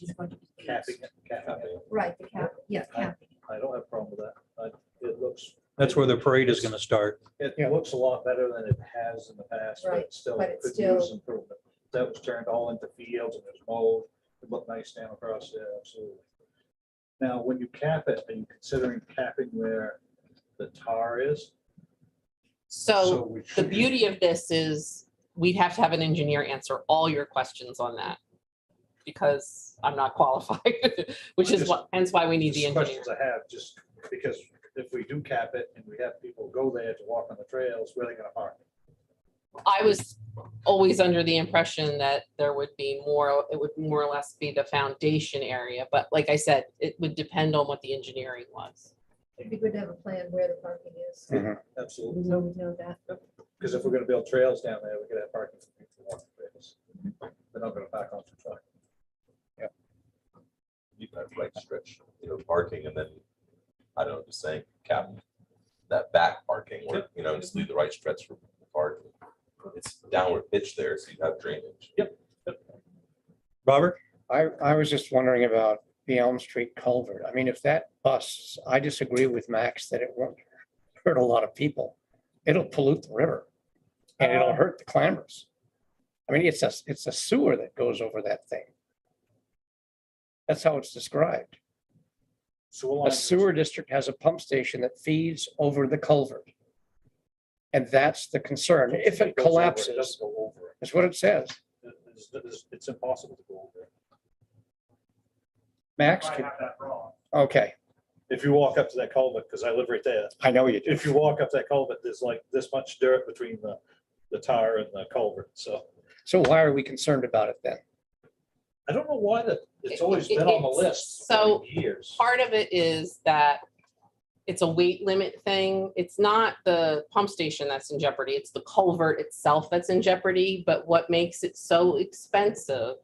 It's going to be used. Capping it. Right, the cap, yeah, capping. I don't have a problem with that. It looks, That's where the parade is gonna start. it looks a lot better than it has in the past, but Right, it's still, but it's could still- use improvement. That was turned all into fields and there's mold. It looked nice down across there, absolutely. Now, when you cap it, are you considering capping where the tar is? So we the should- beauty of this is we'd have to have an engineer answer all your questions on that. Because I'm not qualified, which is what, hence why we need the Just engineer. questions I have, just because if we do cap it and we have people go there to walk on the trails, where are they gonna park? I was always under the impression that there would be more, it would more or less be the foundation area, but like I said, it would depend on what the engineering was. It'd be good to have a plan where the parking is. Absolutely, So we know that. because if we're gonna build trails down there, we could have parking for people walking trails. They're not gonna park on the truck. You have right stretch, parking and then, I don't know, just saying cap that back parking or, just leave the right stretch for parking. It's downward pitch there, so you have drainage. Robert? I was just wondering about the Elm Street Culvert. I mean, if that busts, I disagree with Max that it won't hurt a lot of people. It'll pollute the river and it'll hurt the clambers. I mean, it's a sewer that goes over that thing. That's how it's described. A sewer district has a pump station that feeds over the culvert. And that's the concern. If it collapses, Go over it. that's what it says. It's impossible to go over it. Max, I have that wrong. okay, If you walk up to that culvert, because I live right there, I know you do. if you walk up that culvert, there's like this much dirt between the tar and the culvert, so. So why are we concerned about it then? I don't know why it's It- always been on the it's- list so for years. Part of it is that it's a weight limit thing. It's not the pump station that's in jeopardy. It's the culvert itself that's in jeopardy. But what makes it so expensive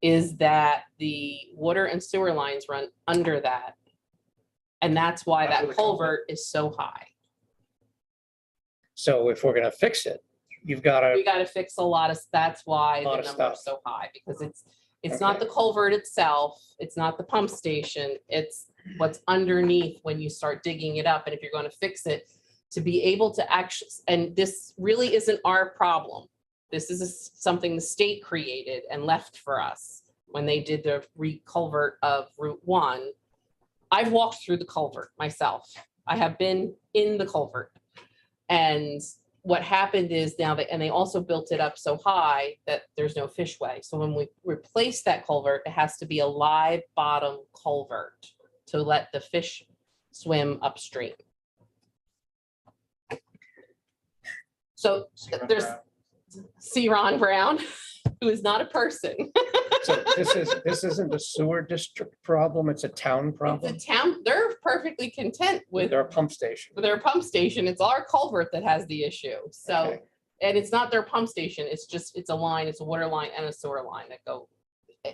is that the water and sewer lines run under that. And that's why Under that the culvert. culvert is so high. So if we're gonna fix it, you've got We to, got to fix a lot of, that's why the Lot of number is stuff. so high, because it's not the culvert itself, it's not the pump station, it's what's underneath when you start digging it up. And if you're going to fix it, to be able to actually, and this really isn't our problem. This is something the state created and left for us when they did the re-culvert of Route 1. I've walked through the culvert myself. I have been in the culvert. And what happened is now and they also built it up so high that there's no fishway. So when we replace that culvert, it has to be a live bottom culvert to let the fish swim upstream. So there's C. Ron Brown, who is not a person. so this isn't a sewer district problem, it's a town The problem town, they're perfectly content with with their pump station. their pump station. It's our culvert that has the issue. So, Okay. and it's not their pump station. It's just, it's a line, it's a water line and a sewer line that go.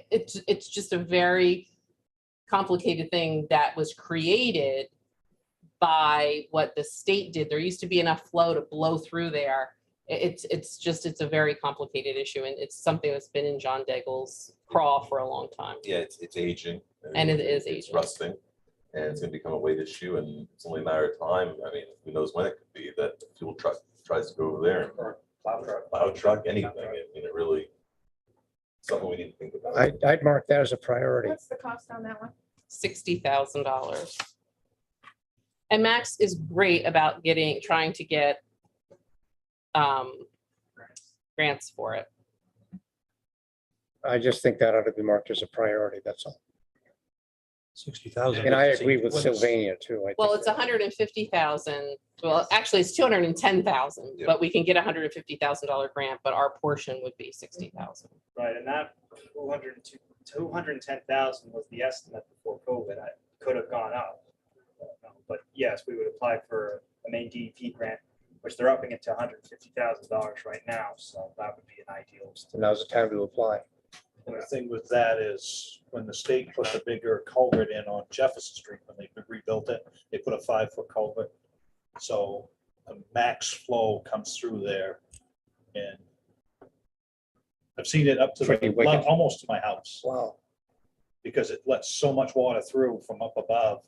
It's just a very complicated thing that was created by what the state did. There used to be enough flow to blow through there. It's a very complicated issue, and it's something that's been in John Daigle's craw for a long time. Yeah, it's aging. I And mean, it is it's aging. rusting, and it's gonna become a weight issue, and it's only a matter of time. I mean, who knows when it could be that the fuel truck tries to go over there, Or plow plow truck, anything. I mean, it really, something we need to think about. I'd mark that as a priority. What's the cost on that one? $60,000. And Max is great about trying to get grants for it. I just think that ought to be marked as a priority, that's all. 60,000. And I agree with Sylvania too. I Well, think it's that- 150,000. Well, actually, it's 210,000, Yeah. but we can get a $150,000 grant, but our portion would be 60,000. Right, and that 210,000 was the estimate before COVID. I could have gone up. But yes, we would apply for a main DEP grant, which they're upping it to $150,000 right now, so that would be an ideal. So now's the time to apply. And the thing with that is when the state put the bigger culvert in on Jefferson Street, when they rebuilt it, they put a 5-foot culvert. So the max flow comes through there. And I've seen it up to Pretty the, wicked. almost to my house, Wow. because it lets so much water through from up above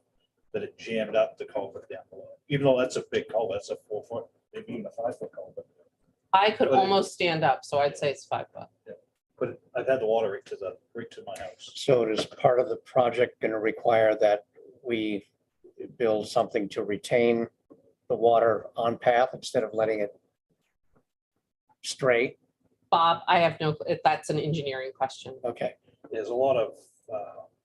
that it jammed up the culvert down below. Even though that's a big culvert, that's a 4-foot, maybe even a 5-foot culvert. I could But it- almost stand up, so I'd say it's $5. But I've had the water right to my house. So is part of the project going to require that we build something to retain the water on path instead of letting it stray? Bob, I have no, that's an engineering question. Okay, There's a lot of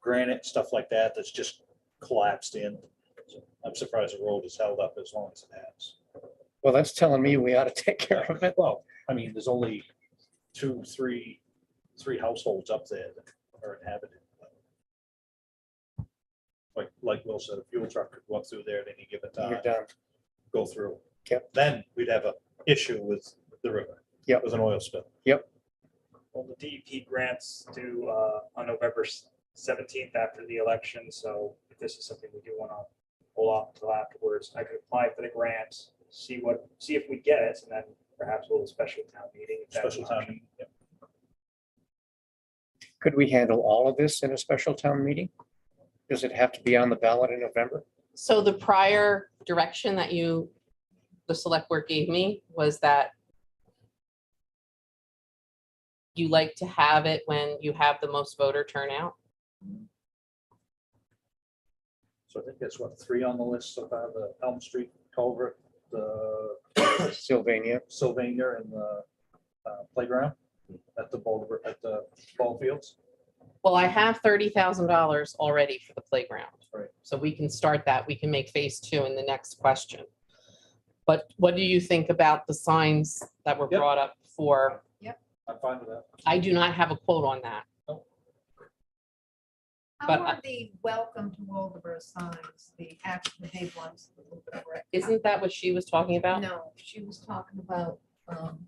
granite, stuff like that, that's just collapsed in. So I'm surprised the road has held up as long as it has. well, that's telling me we ought to take care of it. Well, I mean, there's only three households up there that are inhabited. Like Will said, a fuel truck could walk through there at any given You're time, done. go through. Yep. Then we'd have an issue with the river. Yep. With an oil spill. Well, the DEP grants due on November 17th after the election, so if this is something we do want to hold off until afterwards, I could apply for the grant, see if we get it, and then perhaps hold a special town meeting. if that's an Special town option. meeting. Yep. Could we handle all of this in a special town meeting? Does it have to be on the ballot in November? So the prior direction that the select board gave me was that you like to have it when you have the most voter turnout. So I think that's what, 3 on the list so far, the Elm Street Culvert, the Sylvania, Sylvania and the playground at the ball fields. Well, I have $30,000 already for the playground. Right. So we can start that. We can make phase 2 in the next question. But what do you think about the signs that were Yep. brought up for? I'm fine with that. I do not have a quote on that. But How are the welcome to Waldeboro signs, the actual big ones? Isn't that what she was talking about? No, she was talking about Well,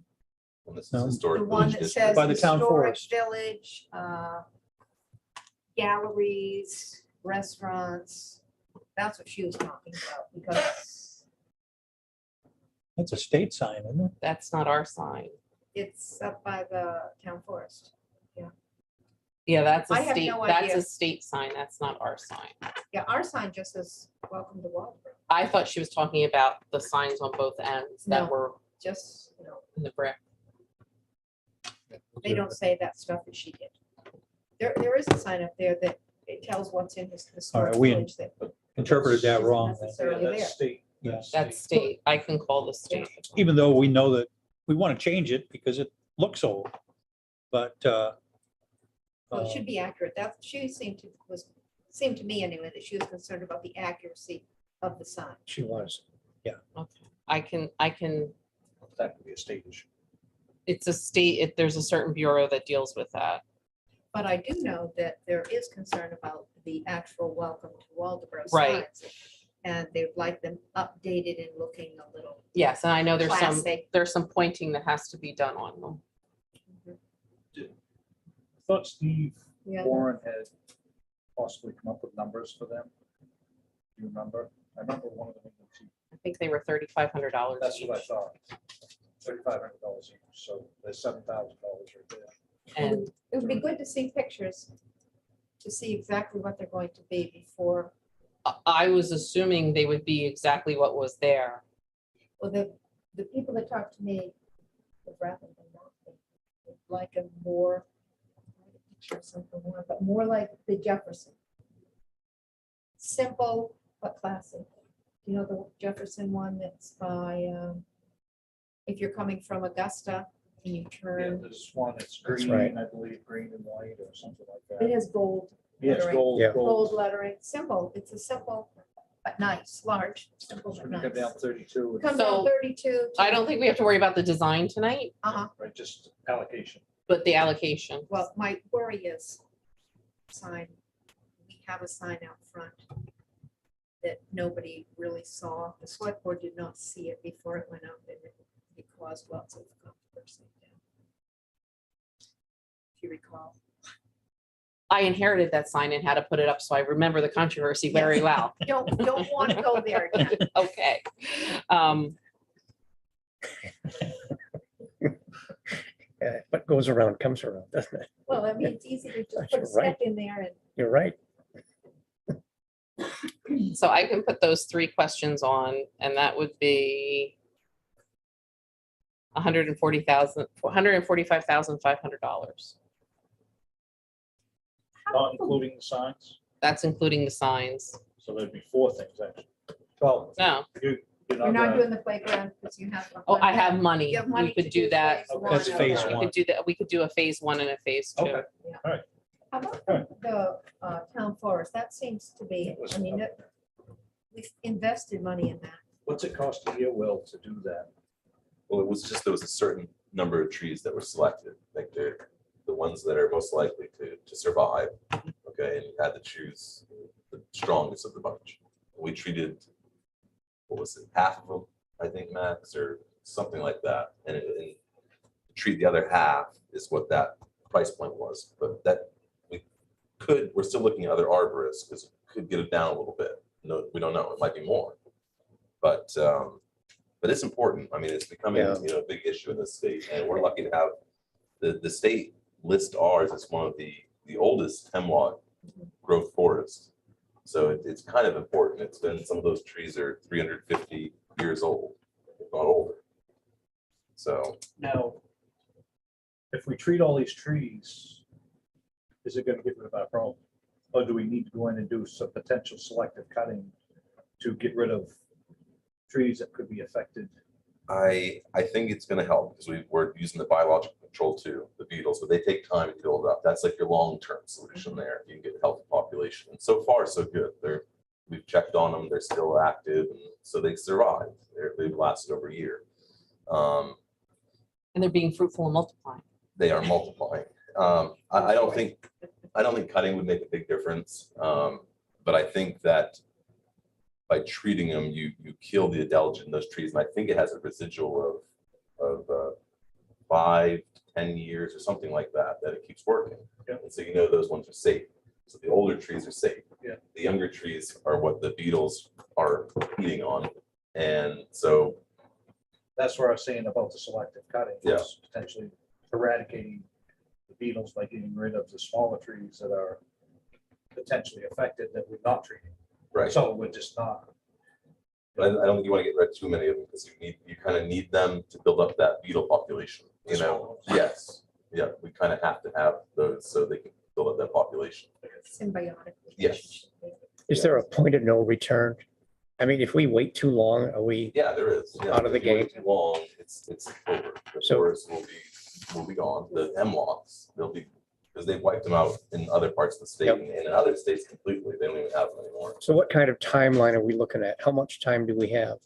this is No. historic the one village that district. says By the town historic forest. village, galleries, restaurants. That's what she was talking about because That's a state sign, isn't it? That's not our sign. it's up by the town forest. Yeah, that's I a have state, no that's idea. a state sign. That's not our sign. Yeah, our sign just says, welcome to Waldeboro, I thought she was talking about the signs on both ends that No. were just, in the brick. they don't say that stuff that she did. There is a sign up there that it tells what's in this historic we- village that Interpreted that isn't wrong. then. necessarily That's there. state. Yeah. That's state. I can call the state. Even though we know that we want to change it because it looks old. But Well, it should be accurate. That, she seemed to me anyway, that she was concerned about the accuracy of the sign. she was. Okay. I can, That could be a state issue. it's a state, there's a certain bureau that deals with that. But I do know that there is concern about the actual welcome to Waldeboro Right. signs. And they'd like them updated and looking a little Yes, and I know there's classy. some pointing that has to be done on them. I thought Steve Yeah. Warren had possibly come up with numbers for them. Do you remember? I remember one of them. I think they were $3,500 That's each. what I thought. $3,500 each, so there's $7,000 right there. And It would be good to see pictures to see exactly what they're going to be before. I was assuming they would be exactly what was there. Well, the people that talked to me would rather than not, they'd like a more, picture something more, but more like the Jefferson. Simple but classic. You know, the Jefferson one that's by, if you're coming from Augusta and you Yeah, turn, there's one that's That's green, right. I believe, green and white or something like that. it has gold Yes, lettering. gold, Yeah. Gold gold. lettering, simple. It's a simple, but nice, large, simple So but when you come down nice. 32, Comes So, down 32. I don't think we have to worry about the design tonight, Uh-huh. right, just allocation. but the allocation. Well, my worry is sign, we have a sign out front that nobody really saw. The select board did not see it before it went up and it caused lots of controversy. If you recall. I inherited that sign and had to put it up, so I remember the controversy very well. Don't want to go there again. Okay. What goes around comes around, doesn't it? Well, I mean, it's easy to just put a You're step right. in there and You're right. So I can put those 3 questions on, and that would be $145,500. Not including the signs. That's including the signs. So there'd be 4 things actually. Well, No, you're we're not not gonna, doing the playground because you have. oh, I have money. You have We money could to do that. phase Okay. one That's of phase that. We one. could do that. We could do a phase 1 and a phase 2. okay, How about the town forest? That seems to be, I mean, we've invested money in that. what's it cost a year, Will, to do that? Well, it was just, there was a certain number of trees that were selected, like the ones that are most likely to survive. Okay, and you had to choose the strongest of the bunch. We treated, what was it, half of them, I think, max, or something like that. And to treat the other half is what that price point was. But that, we're still looking at other arborists, because it could get it down a little bit. No, we don't know, it might be more. But it's important. I mean, it's becoming, Yeah. a big issue in the state, and we're lucky to have the state list ours as one of the oldest hemlock growth forests. So it's kind of important. It's been, some of those trees are 350 years old, if not older. So Now, if we treat all these trees, is it gonna get rid of our problem? Or do we need to go in and do some potential selective cutting to get rid of trees that could be affected? I think it's gonna help, because we're using the biological control too, the beetles, but they take time to build up. That's like your long-term solution there. You can get a healthy population. And so far, so good. We've checked on them, they're still active, and so they survived. They've lasted over a year. And they're being fruitful and multiplying. They are multiplying. I don't think cutting would make a big difference. But I think that by treating them, you kill the adelgid in those trees. And I think it has a residual of 5 to 10 years or something like that it keeps working. Yeah. And so those ones are safe. So the older trees are safe. Yeah. The younger trees are what the beetles are feeding on. And so That's what I was saying about the selective cutting. Yeah. is Potentially eradicating the beetles by getting rid of the smaller trees that are potentially affected that we're not treating. right. So we're just not. But I don't think you want to get rid of too many of them, because you kind of need them to build up that beetle population, The small ones. Yes, yeah, we kind of have to have those so they can build up that population. Symbiotic. Yes. Is there a point of no return? I mean, if we wait too long, are we, Yeah, there is. Yeah, Out of the if you wait game. Too long, it's over. The So- forests will be gone. The hemlocks, they'll be, because they've wiped them out in other parts of the state Yep. and in other states completely. They don't even have them anymore. so what kind of timeline are we looking at? How much time do we have?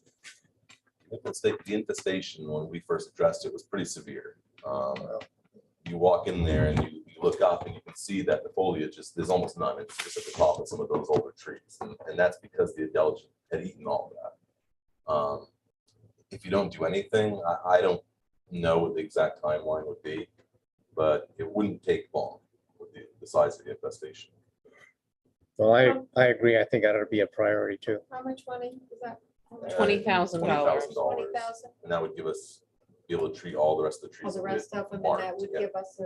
The infestation, when we first addressed it, was pretty severe. You walk in there and you look up and you can see that the foliage there's almost none. It's just at the top of some of those older trees. And that's because the adelgid had eaten all of that. If you don't do anything, I don't know what the exact timeline would be, but it wouldn't take long with the size of the infestation. Well, I agree. I think that ought to be a priority too. How much money is that? $20,000. $20,000. And that would give us, be able to treat all the rest of the trees. All the that rest we of them, and marked, that would yeah. give us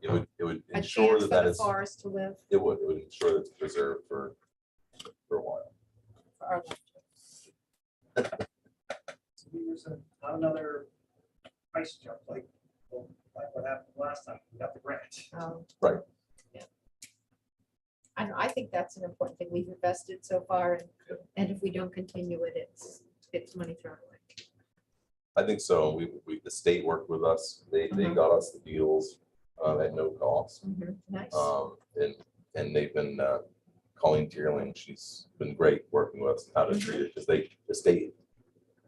It would a ensure chance that for that the is, forest to live. it would ensure that it's preserved for a while. for our lifetime. Not another price jump like what happened last time, we got the grant. Right. Yeah. I think that's an important thing. We've invested so far, and if we don't continue it, it's money thrown away. I think so. The state worked with us. They Mhm. got us the beetles. at no cost. Nice. And they've been, Colleen Tierling, she's been great working with us on how to treat it, because the state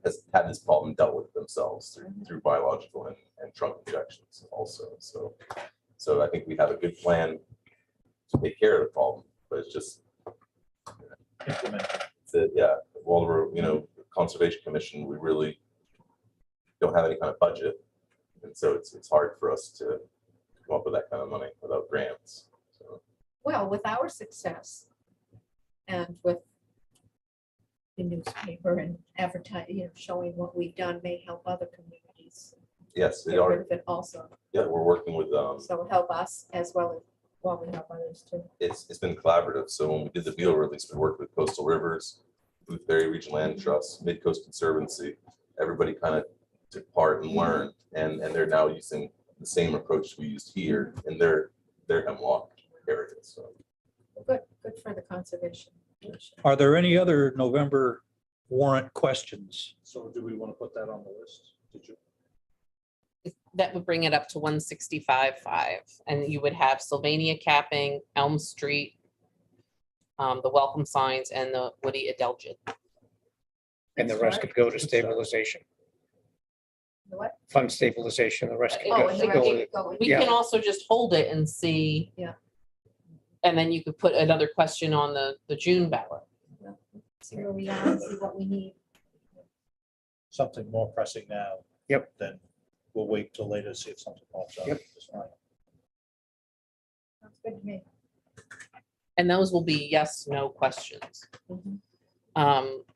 has had this problem dealt with themselves through biological and trunk injections also. So I think we have a good plan to take care of the problem, but it's just, yeah, well, we're, Conservation Commission, we really don't have any kind of budget. And so it's hard for us to come up with that kind of money without grants. So. Well, with our success and with the newspaper and advertising, showing what we've done may help other communities. Yes, they Get rid are. of it also. Yeah, we're working with, So help us as well as while we help others too. it's been collaborative. So when we did the Beal release, we worked with Coastal Rivers, Booth Ferry Regional Land Trust, Mid-Coast Conservancy. Everybody kind of took part and learned, and they're now using the same approach we used here in their hemlock area. So Good for the conservation. Are there any other November warrant questions? So do we want to put that on the list? Did you? That would bring it up to 165.5, and you would have Sylvania capping, Elm Street, the welcome signs, and the Woody Adelgid. And the rest could go to stabilization, The what? fund stabilization, the rest could Oh, go. and the go rest with- could go with- We Yeah. can also just hold it and see. Yeah. And then you could put another question on the June ballot. See where we are, and see what we need. Something more pressing now. Yep. Then we'll wait till later to see if something pops up. Yep. That's fine. Sounds good to me. And those will be yes, no questions. Mhm.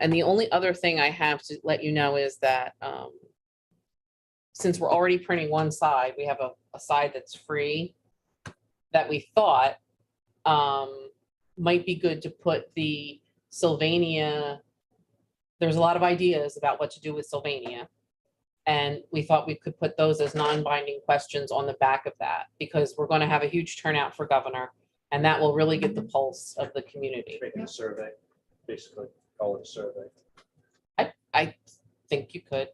And the only other thing I have to let you know is that since we're already printing one side, we have a side that's free that we thought might be good to put the Sylvania. There's a lot of ideas about what to do with Sylvania. And we thought we could put those as non-binding questions on the back of that, because we're going to have a huge turnout for governor. And that will really get the pulse of the community. Making a survey, basically, call it a survey. I think you could.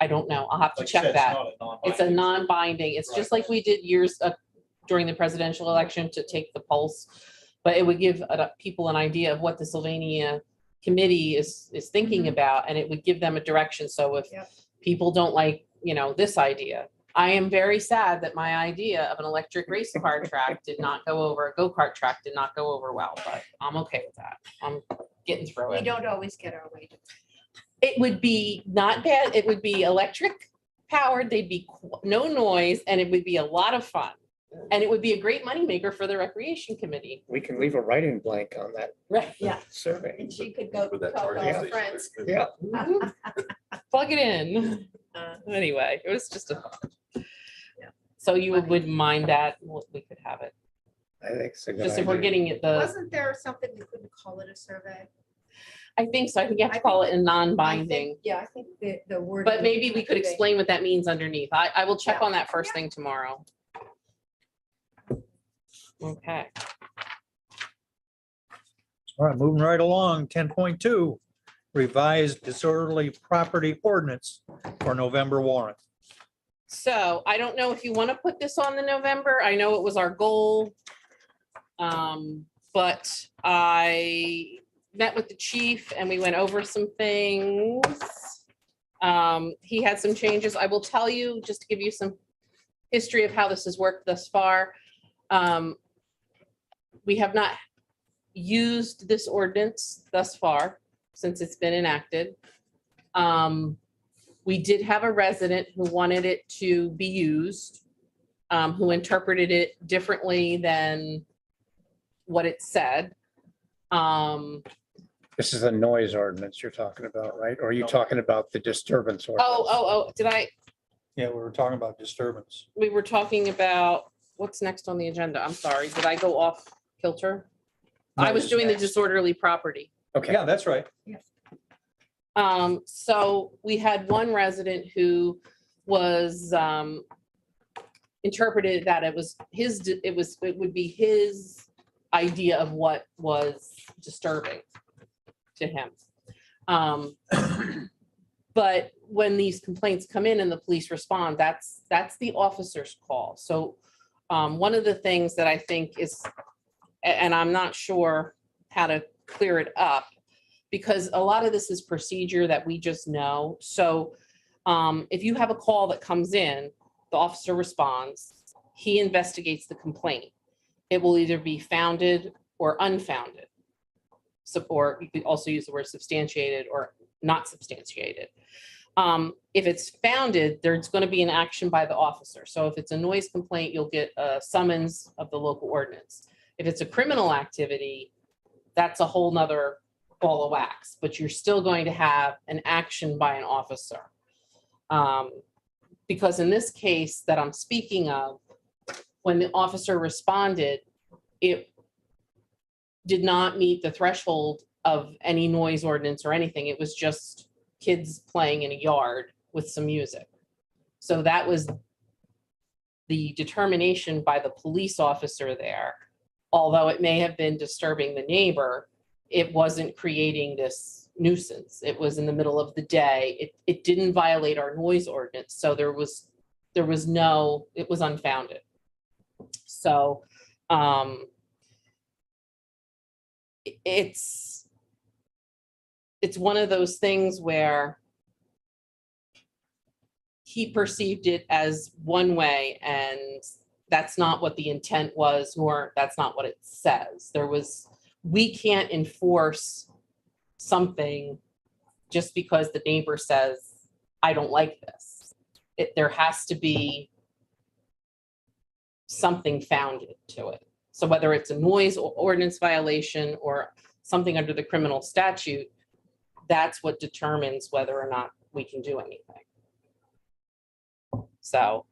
I don't know. I'll have to Like you check said, it's that. not a non-binding. It's a non-binding. It's just like we did years during the presidential election to take the pulse. But it would give people an idea of what the Sylvania committee is thinking about, and it would give them a direction. So if Yep. people don't like, this idea. I am very sad that my idea of an electric race car track did not go over, a go-kart track did not go over well, but I'm okay with that. I'm getting through We it. don't always get our way. It would be not bad. It would be electric powered. They'd be no noise, and it would be a lot of fun. And it would be a great moneymaker for the recreation committee. We can leave a writing blank on that Right. Yeah. survey. And she could go with that tell charging all her station. friends. Yeah. Plug it in. Anyway, it was just a thought. Yeah. So you wouldn't mind that? We could have it. I think it's a good Just if we're idea. getting it the, Wasn't there something we couldn't call it a survey? I think so. I think you have to I call think- it a I non-binding. think- Yeah, I think the word. But maybe we could explain what that means underneath. I will check Yeah. on that first thing tomorrow. Okay. All right, moving right along, 10.2, revised disorderly property ordinance for November warrant. So I don't know if you want to put this on the November. I know it was our goal. But I met with the chief and we went over some things. He had some changes. I will tell you, just to give you some history of how this has worked thus far. We have not used this ordinance thus far since it's been enacted. We did have a resident who wanted it to be used, who interpreted it differently than what it said. This is a noise ordinance you're talking about, right? Or are you talking about the disturbance ordinance? Did I, Yeah, we were talking about disturbance. we were talking about, what's next on the agenda? I'm sorry, did I go off kilter? I was doing the disorderly property. Okay, Yeah, that's right. So we had one resident who was interpreted that it would be his idea of what was disturbing to him. But when these complaints come in and the police respond, that's the officer's call. So one of the things that I think is, and I'm not sure how to clear it up, because a lot of this is procedure that we just know. So if you have a call that comes in, the officer responds, he investigates the complaint. It will either be founded or unfounded. So, or you could also use the word substantiated or not substantiated. If it's founded, there's going to be an action by the officer. So if it's a noise complaint, you'll get a summons of the local ordinance. If it's a criminal activity, that's a whole nother ball of wax, but you're still going to have an action by an officer. Because in this case that I'm speaking of, when the officer responded, it did not meet the threshold of any noise ordinance or anything. It was just kids playing in a yard with some music. So that was the determination by the police officer there. Although it may have been disturbing the neighbor, it wasn't creating this nuisance. It was in the middle of the day. It didn't violate our noise ordinance. So there was no, it was unfounded. So it's one of those things where he perceived it as one way, and that's not what the intent was, nor that's not what it says. We can't enforce something just because the neighbor says, I don't like this. There has to be something founded to it. So whether it's a noise or ordinance violation or something under the criminal statute, that's what determines whether or not we can do anything. So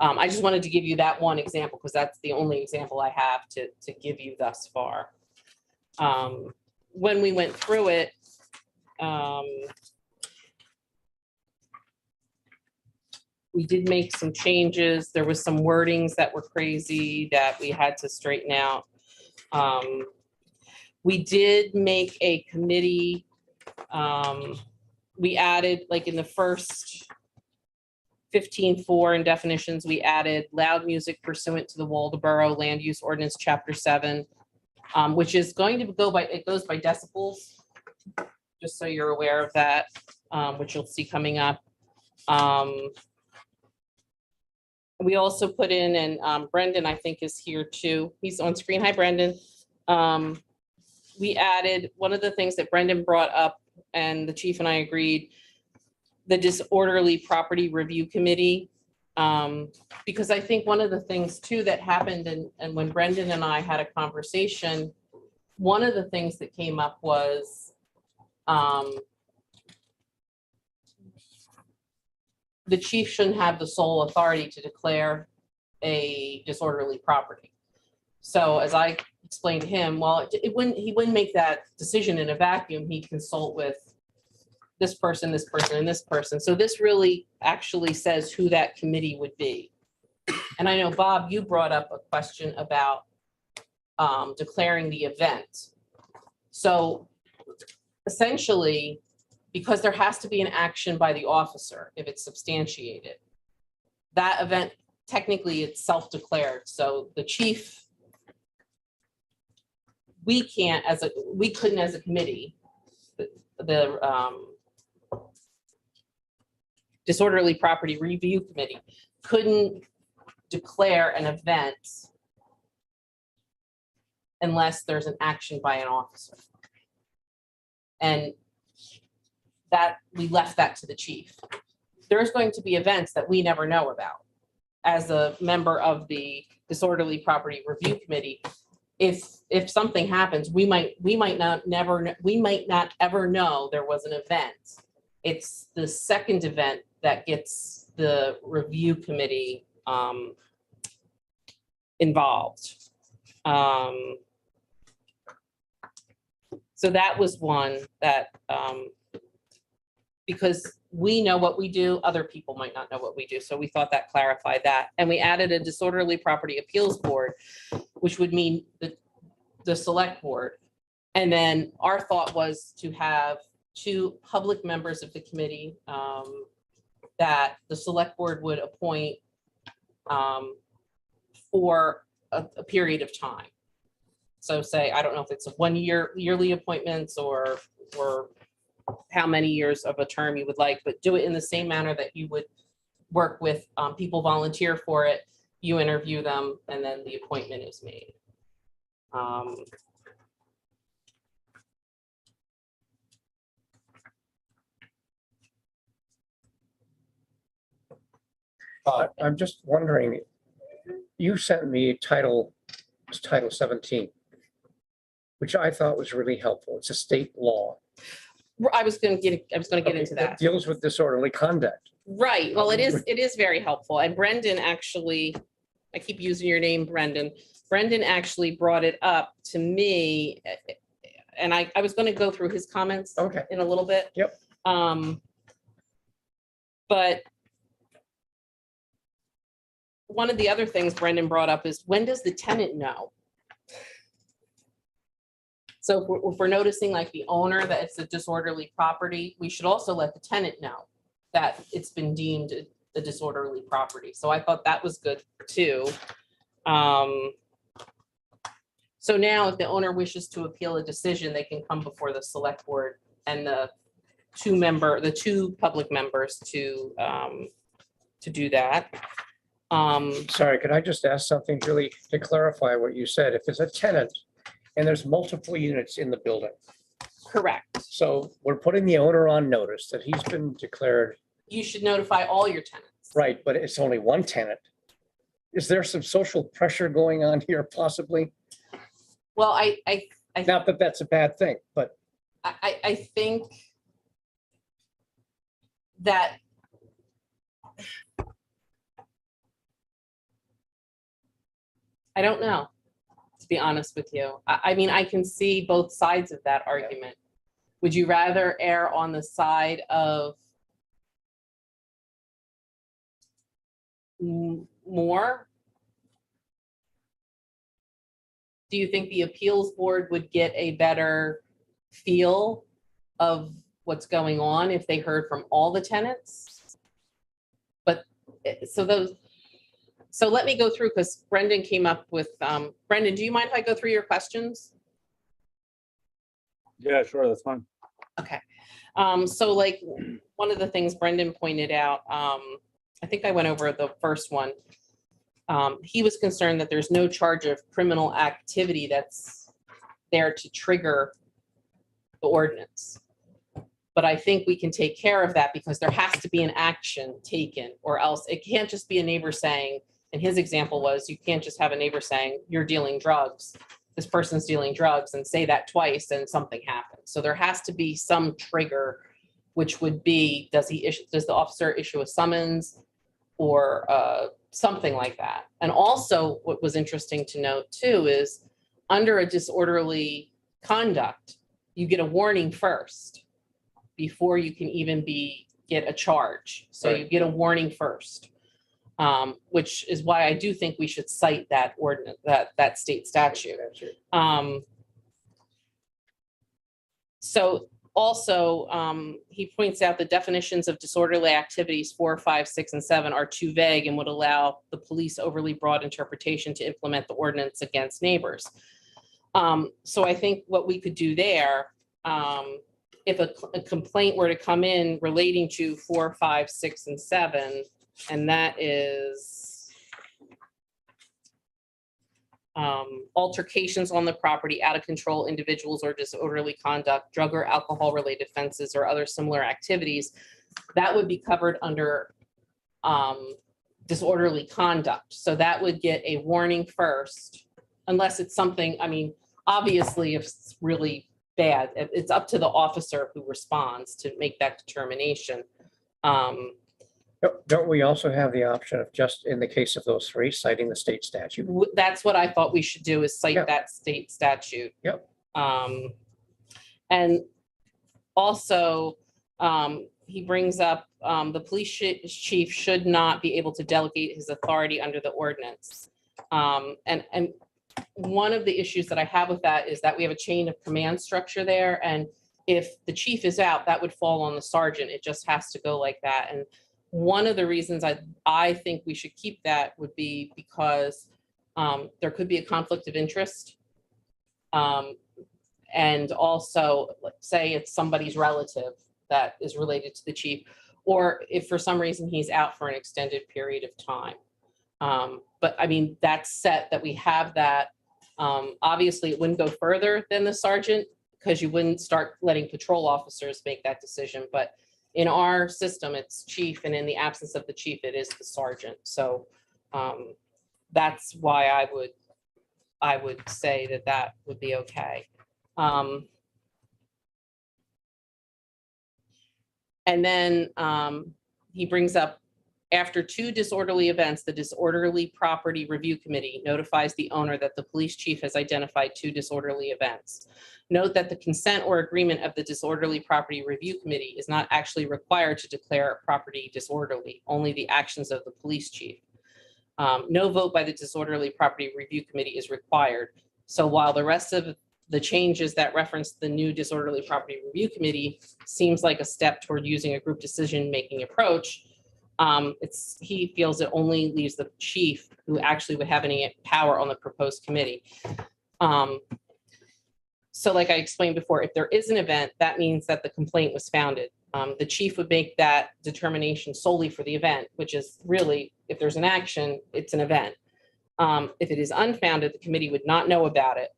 I just wanted to give you that one example because that's the only example I have to give you thus far. When we went through it, we did make some changes. There was some wordings that were crazy that we had to straighten out. We did make a committee. We added, like in the first 15.4 in definitions, we added loud music pursuant to the Waldeboro Land Use Ordinance, Chapter 7, which is going to go by, it goes by decibels, just so you're aware of that, which you'll see coming up. We also put in, and Brendan, I think, is here too. He's on screen. Hi, Brendan. We added one of the things that Brendan brought up, and the chief and I agreed, the disorderly property review committee. Because I think one of the things too that happened, and when Brendan and I had a conversation, one of the things that came up was the chief shouldn't have the sole authority to declare a disorderly property. So as I explained to him, well, he wouldn't make that decision in a vacuum. He'd consult with this person, and this person. So this really actually says who that committee would be. And I know, Bob, you brought up a question about declaring the event. So essentially, because there has to be an action by the officer if it's substantiated, that event, technically it's self-declared. So the chief, we couldn't as a committee, the Disorderly Property Review Committee couldn't declare an event unless there's an action by an officer. And that we left that to the chief. There's going to be events that we never know about. As a member of the Disorderly Property Review Committee, if something happens, we might not ever know there was an event. It's the second event that gets the review committee involved. So that was one that, because we know what we do, other people might not know what we do. So we thought that clarified that. And we added a Disorderly Property Appeals Board, which would mean the select board. And then our thought was to two public members of the committee that the select board would appoint for a period of time. So say, I don't know if it's a 1 year, yearly appointments or how many years of a term you would like, but do it in the same manner that you would work with people volunteer for it. You interview them and then the appointment is made. I'm just wondering, you sent me Title 17, which I thought was really helpful. It's a state law. I was going to get into that. It deals with disorderly conduct. Right. Well, it is very helpful. And Brendan actually, I keep using your name, Brendan. Brendan actually brought it up to me. And I was going to go through his comments Okay. in a little bit. Yep. But one of the other things Brendan brought up is, when does the tenant know? So if we're noticing like the owner that it's a disorderly property, we should also let the tenant know that it's been deemed a disorderly property. So I thought that was good too. So now if the owner wishes to appeal a decision, they can come before the select board and the two public members to do that. Sorry, could I just ask something, Julie, to clarify what you said? If there's a tenant and there's multiple units in the building, Correct. so we're putting the owner on notice that he's been declared, You should notify all your tenants. right, but it's only one tenant. Is there some social pressure going on here possibly? Well, I Not that that's a bad thing, but think that I don't know, to be honest with you. I mean, I can see both sides of that argument. Would you rather err on the side of more? Do you think the appeals board would get a better feel of what's going on if they heard from all the tenants? But so let me go through, because Brendan came up with, Brendan, do you mind if I go through your questions? Yeah, sure, that's fine. Okay. So like one of the things Brendan pointed out, I think I went over the first one. He was concerned that there's no charge of criminal activity that's there to trigger the ordinance. But I think we can take care of that because there has to be an action taken, or else it can't just be a neighbor saying, and his example was, you can't just have a neighbor saying, you're dealing drugs, this person's dealing drugs, and say that twice and something happens. So there has to be some trigger, which would be, does the officer issue a summons or something like that? And also what was interesting to note too is, under a disorderly conduct, you get a warning first before you can even get a charge. So you get a warning first, which is why I do think we should cite that ordinance, that state statute. So also, he points out the definitions of disorderly activities 4, 5, 6, and 7 are too vague and would allow the police overly broad interpretation to implement the ordinance against neighbors. So I think what we could do there, if a complaint were to come in relating to 4, 5, 6, and 7, and that is altercations on the property, out of control individuals or disorderly conduct, drug or alcohol related offenses, or other similar activities, that would be covered under disorderly conduct. So that would get a warning first, unless it's something, I mean, obviously if it's really bad, it's up to the officer who responds to make that determination. don't we also have the option of, just in the case of those three, citing the state statute? That's what I thought we should do, is cite Yeah. that state statute. Yep. And also, he brings up, the police chief should not be able to delegate his authority under the ordinance. And one of the issues that I have with that is that we have a chain of command structure there. And if the chief is out, that would fall on the sergeant. It just has to go like that. And one of the reasons I think we should keep that would be because there could be a conflict of interest. And also, let's say it's somebody's relative that is related to the chief, or if for some reason he's out for an extended period of time. But I mean, that's set that we have that. Obviously, it wouldn't go further than the sergeant because you wouldn't start letting patrol officers make that decision. But in our system, it's chief, and in the absence of the chief, it is the sergeant. So that's why I would say that that would be okay. And then he brings up, after 2 disorderly events, the Disorderly Property Review Committee notifies the owner that the police chief has identified 2 disorderly events. Note that the consent or agreement of the Disorderly Property Review Committee is not actually required to declare a property disorderly, only the actions of the police chief. No vote by the Disorderly Property Review Committee is required. So while the rest of the changes that reference the new Disorderly Property Review Committee seems like a step toward using a group decision-making approach, he feels it only leaves the chief who actually would have any power on the proposed committee. So like I explained before, if there is an event, that means that the complaint was founded. The chief would make that determination solely for the event, which is really, if there's an action, it's an event. If it is unfounded, the committee would not know about it.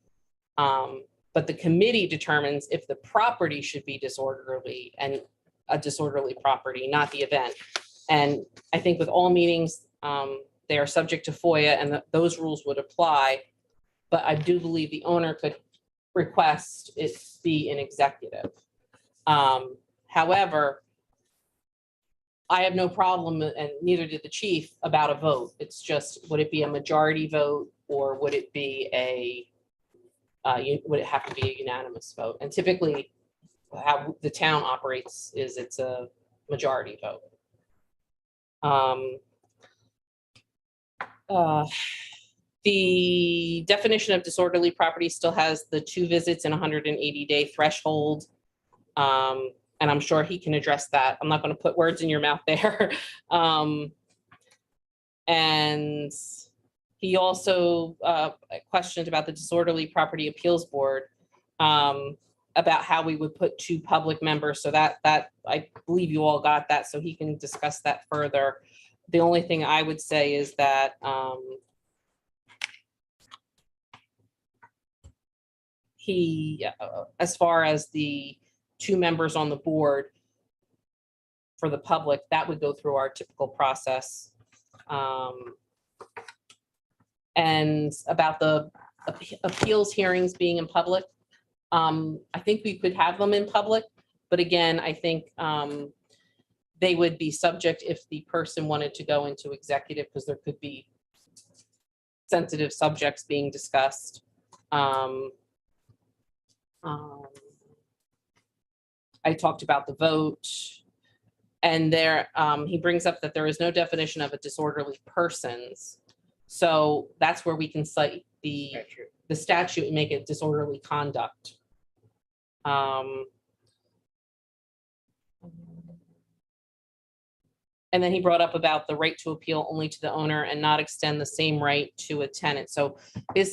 But the committee determines if the property should be disorderly and a disorderly property, not the event. And I think with all meetings, they are subject to FOIA, and those rules would apply. But I do believe the owner could request it be an executive. However, I have no problem, and neither did the chief, about a vote. It's just, would it be a majority vote, or would it be would it have to be a unanimous vote? And typically, how the town operates is it's a majority vote. The definition of disorderly property still has the 2 visits in 180-day threshold. And I'm sure he can address that. I'm not going to put words in your mouth there. And he also questioned about the Disorderly Property Appeals Board, about how we would put 2 public members. So that I believe you all got that, so he can discuss that further. The only thing I would say is that he, as far as the 2 members on the board for the public, that would go through our typical process. And about the appeals hearings being in public, I think we could have them in public, but again, I think they would be subject if the person wanted to go into executive, because there could be sensitive subjects being discussed. I talked about the vote, and there he brings up that there is no definition of a disorderly persons. So that's where we can cite the statute and make it disorderly conduct. And then he brought up about the right to appeal only to the owner and not extend the same right to a tenant. So I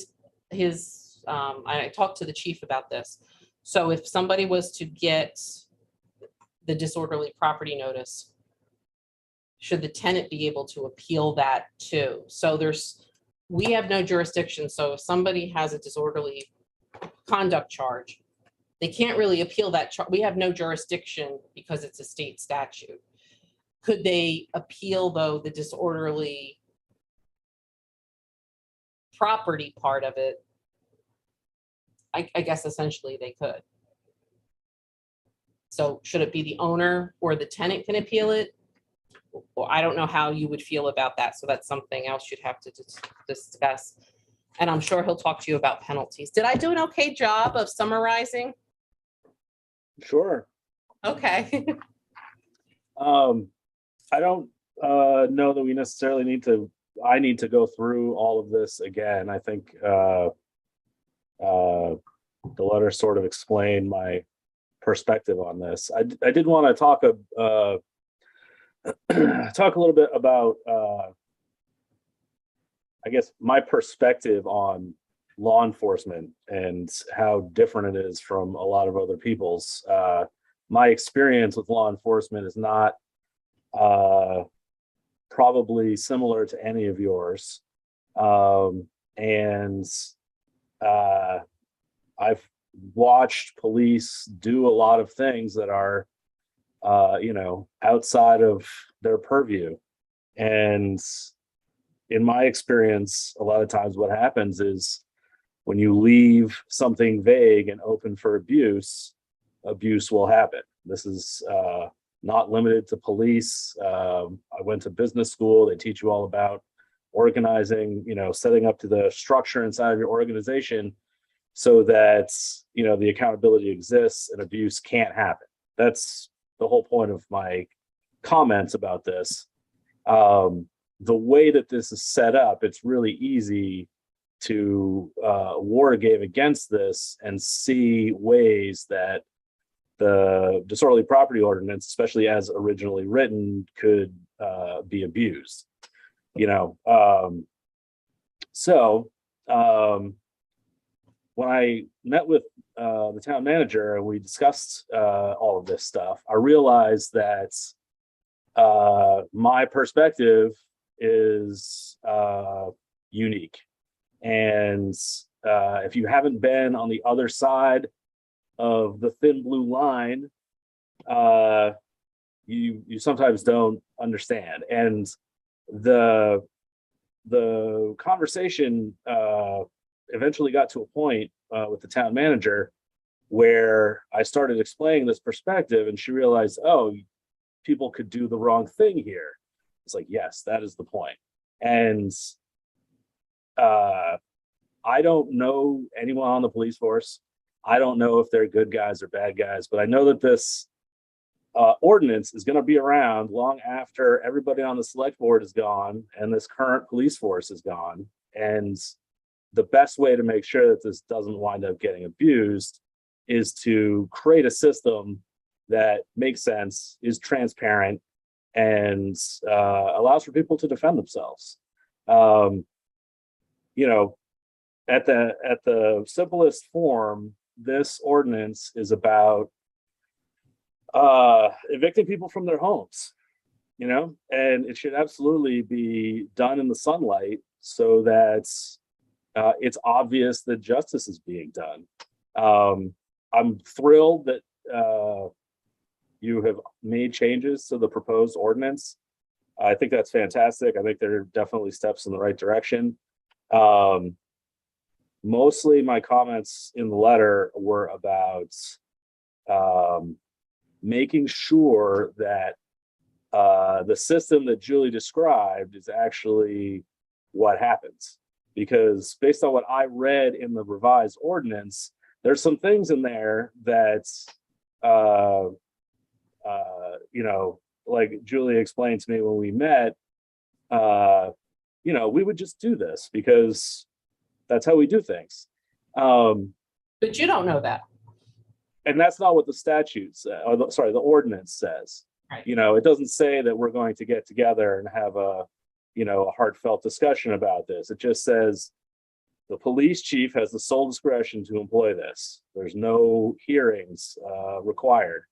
talked to the chief about this. So if somebody was to get the disorderly property notice, should the tenant be able to appeal that too? So we have no jurisdiction. So if somebody has a disorderly conduct charge, they can't really appeal that charge. We have no jurisdiction because it's a state statute. Could they appeal, though, the disorderly property part of it? I guess essentially they could. So should it be the owner or the tenant can appeal it? Well, I don't know how you would feel about that. So that's something else you'd have to discuss. And I'm sure he'll talk to you about penalties. Did I do an okay job of summarizing? Sure. Okay. I don't know that we necessarily I need to go through all of this again. I think the letter sort of explained my perspective on this. I did want to talk talk a little bit about I guess my perspective on law enforcement and how different it is from a lot of other people's. My experience with law enforcement is not probably similar to any of yours. And I've watched police do a lot of things that are, outside of their purview. And in my experience, a lot of times what happens is when you leave something vague and open for abuse, abuse will happen. This is not limited to police. I went to business school. They teach you all about organizing, setting up to the structure inside of your organization so that, the accountability exists and abuse can't happen. That's the whole point of my comments about this. The way that this is set up, it's really easy to war game against this and see ways that the disorderly property ordinance, especially as originally written, could be abused. When I met with the town manager and we discussed all of this stuff, I realized that my perspective is unique. And if you haven't been on the other side of the thin blue line, you sometimes don't understand. And the conversation eventually got to a point with the town manager where I started explaining this perspective, and she realized, oh, people could do the wrong thing here. It's like, yes, that is the point. And I don't know anyone on the police force. I don't know if they're good guys or bad guys, but I know that this ordinance is going to be around long after everybody on the select board is gone and this current police force is gone. And the best way to make sure that this doesn't wind up getting abused is to create a system that makes sense, is transparent, and allows for people to defend themselves. At the simplest form, this ordinance is about evicting people from their homes, and it should absolutely be done in the sunlight so that it's obvious that justice is being done. I'm thrilled that you have made changes to the proposed ordinance. I think that's fantastic. I think there are definitely steps in the right direction. Mostly my comments in the letter were about making sure that the system that Julie described is actually what happens. Because based on what I read in the revised ordinance, there's some things in there that, like Julie explained to me when we met, we would just do this because that's how we do things. But you don't know that. And that's not what the statute says, the ordinance says. Right. It doesn't say that we're going to get together and have a heartfelt discussion about this. It just says the police chief has the sole discretion to employ this. There's no hearings required.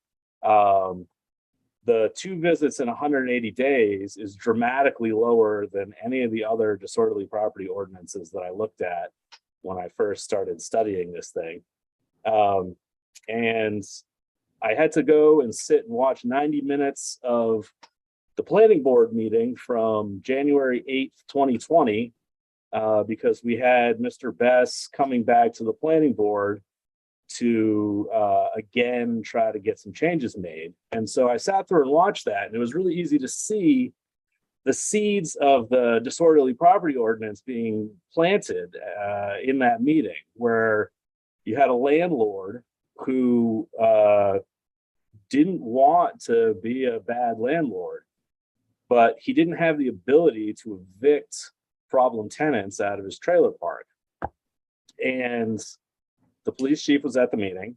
The 2 visits in 180 days is dramatically lower than any of the other disorderly property ordinances that I looked at when I first started studying this thing. And I had to go and sit and watch 90 minutes of the planning board meeting from January 8th, 2020, because we had Mr. Bess coming back to the planning board to again try to get some changes made. And so I sat through and watched that, and it was really easy to see the seeds of the disorderly property ordinance being planted in that meeting, where you had a landlord who didn't want to be a bad landlord, but he didn't have the ability to evict problem tenants out of his trailer park. And the police chief was at the meeting,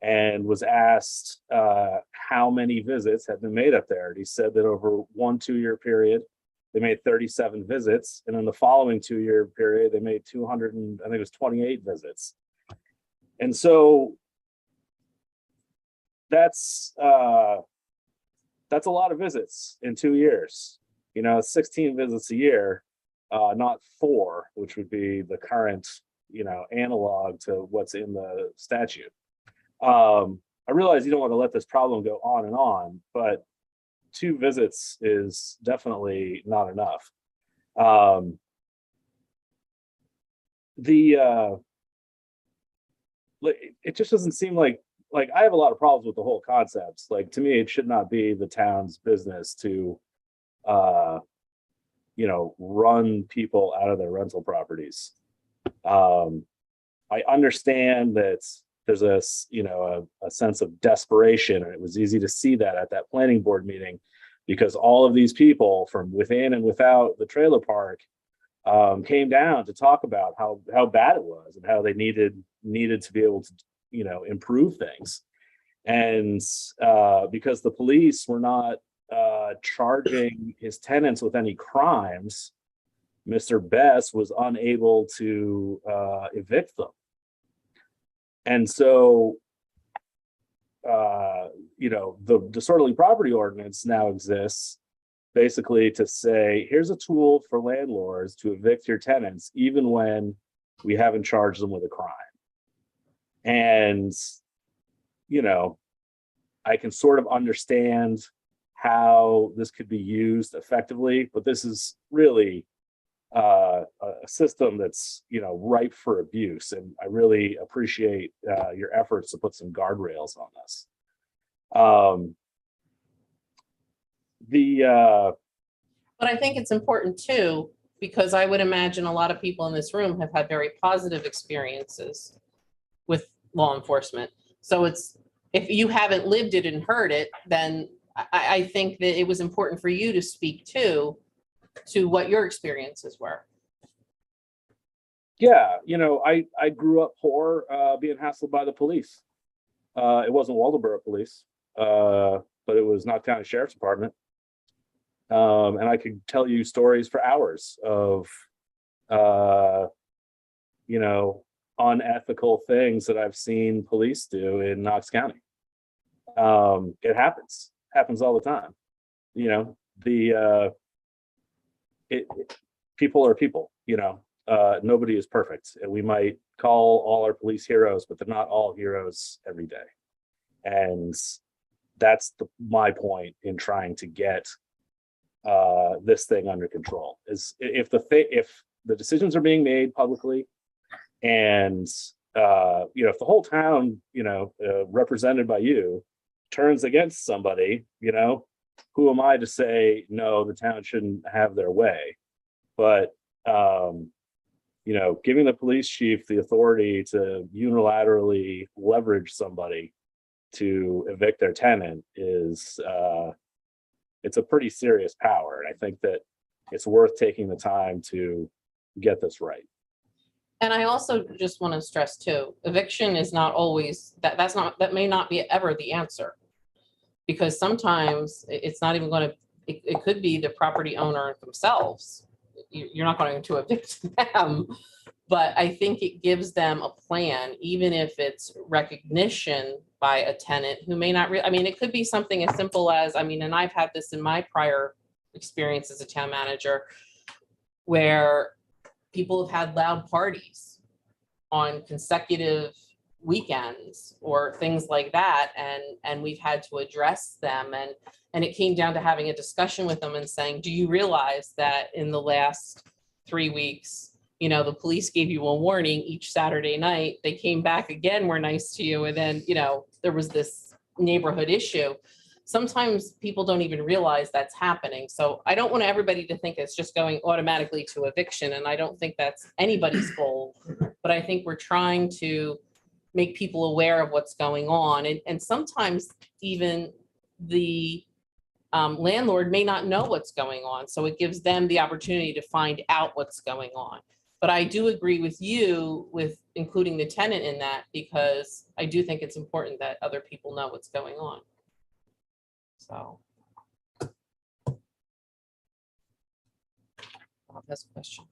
and was asked how many visits had been made up there. And he said that over 1 2-year period, they made 37 visits. And in the following 2-year period, they made 200 and I think it was 28 visits. And so that's a lot of visits in 2 years. 16 visits a year, not 4, which would be the current, analog to what's in the statute. I realize you don't want to let this problem go on, but 2 visits is definitely not enough. It just doesn't seem like I have a lot of problems with the whole concept. Like, to me, it should not be the town's business to, run people out of their rental properties. I understand that there's a sense of desperation, and it was easy to see that at that planning board meeting, because all of these people from within and without the trailer park came down to talk about how bad it was and how they needed to be able to improve things. And because the police were not charging his tenants with any crimes, Mr. Best was unable to evict them. And so, the disorderly property ordinance now exists basically to say, here's a tool for landlords to evict your tenants, even when we haven't charged them with a crime. And, I can sort of understand how this could be used effectively, but this is really a system that's ripe for abuse, and I really appreciate your efforts to put some guardrails on this. But I think it's important too, because I would imagine a lot of people in this room have had very positive experiences with law enforcement. So if you haven't lived it and heard it, then I think that it was important for you to speak to what your experiences were. Yeah, I grew up poor, being hassled by the police. It wasn't Waldoboro police, but it was Knox County Sheriff's Department. And I could tell you stories for hours of, unethical things that I've seen police do in Knox County. It happens all the time. People are people, nobody is perfect. And we might call all our police heroes, but they're not all heroes every day. And that's my point in trying to get this thing under control, is if the decisions are being made publicly, and if the whole town, represented by you, turns against somebody, who am I to say no, the town shouldn't have their way? But giving the police chief the authority to unilaterally leverage somebody to evict their tenant is it's a pretty serious power. And I think that it's worth taking the time to get this right. And I also just want to stress too, eviction is not always that may not be ever the answer, because sometimes it's not even going to, it could be the property owner themselves. You're not going to evict them, but I think it gives them a plan, even if it's recognition by a tenant who may not it could be something as simple as, and I've had this in my prior experience as a town manager, where people have had loud parties on consecutive weekends or things like that, and we've had to address them, and it came down to having a discussion with them and saying, do you realize that in the last 3 weeks, the police gave you a warning each Saturday night, they came back again, were nice to you, and then there was this neighborhood issue. Sometimes people don't even realize that's happening. So I don't want everybody to think it's just going automatically to eviction, and I don't think that's anybody's goal, but I think we're trying to make people aware of what's going on. And sometimes even the landlord may not know what's going on. So it gives them the opportunity to find out what's going on. But I do agree with you with including the tenant in that, because I do think it's important that other people know what's going on. So. Bob has a question.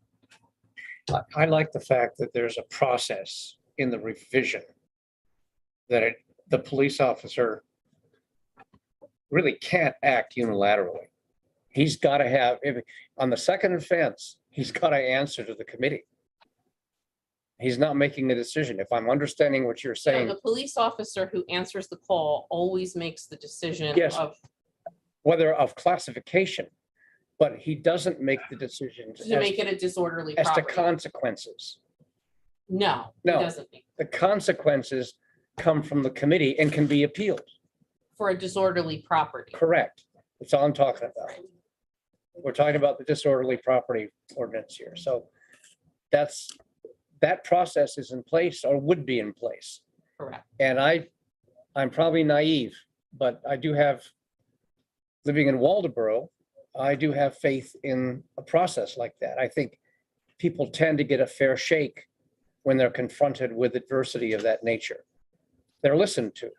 I like the fact that there's a process in the revision that the police officer really can't act unilaterally. He's got to have, on the second offense, he's got to answer to the committee. He's not making a decision. If I'm understanding what you're So saying, the police officer who answers the call always makes the decision Yes. of whether of classification, but he doesn't make the decision to make it a disorderly as to property. consequences. No, he No. doesn't make The consequences come from the committee and can be appealed. for a disorderly property. Correct. That's all I'm talking about. We're talking about the disorderly property ordinance here. So that process is in place or would be in place. Correct. And I'm probably naive, but I do have, living in Waldeboro, I do have faith in a process like that. I think people tend to get a fair shake when they're confronted with adversity of that nature. They're listened to.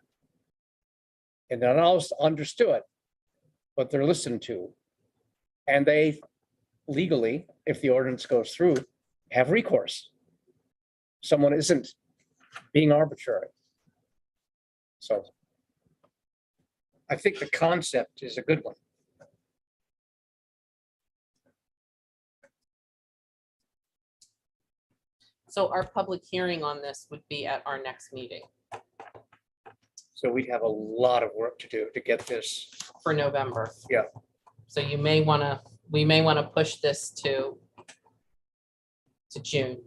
And not always understood, but they're listened to. And they legally, if the ordinance goes through, have recourse. Someone isn't being arbitrary. So I think the concept is a good one. So our public hearing on this would be at our next meeting So we have a lot of work to do to get this. for November. Yeah. So we may want to push this to June.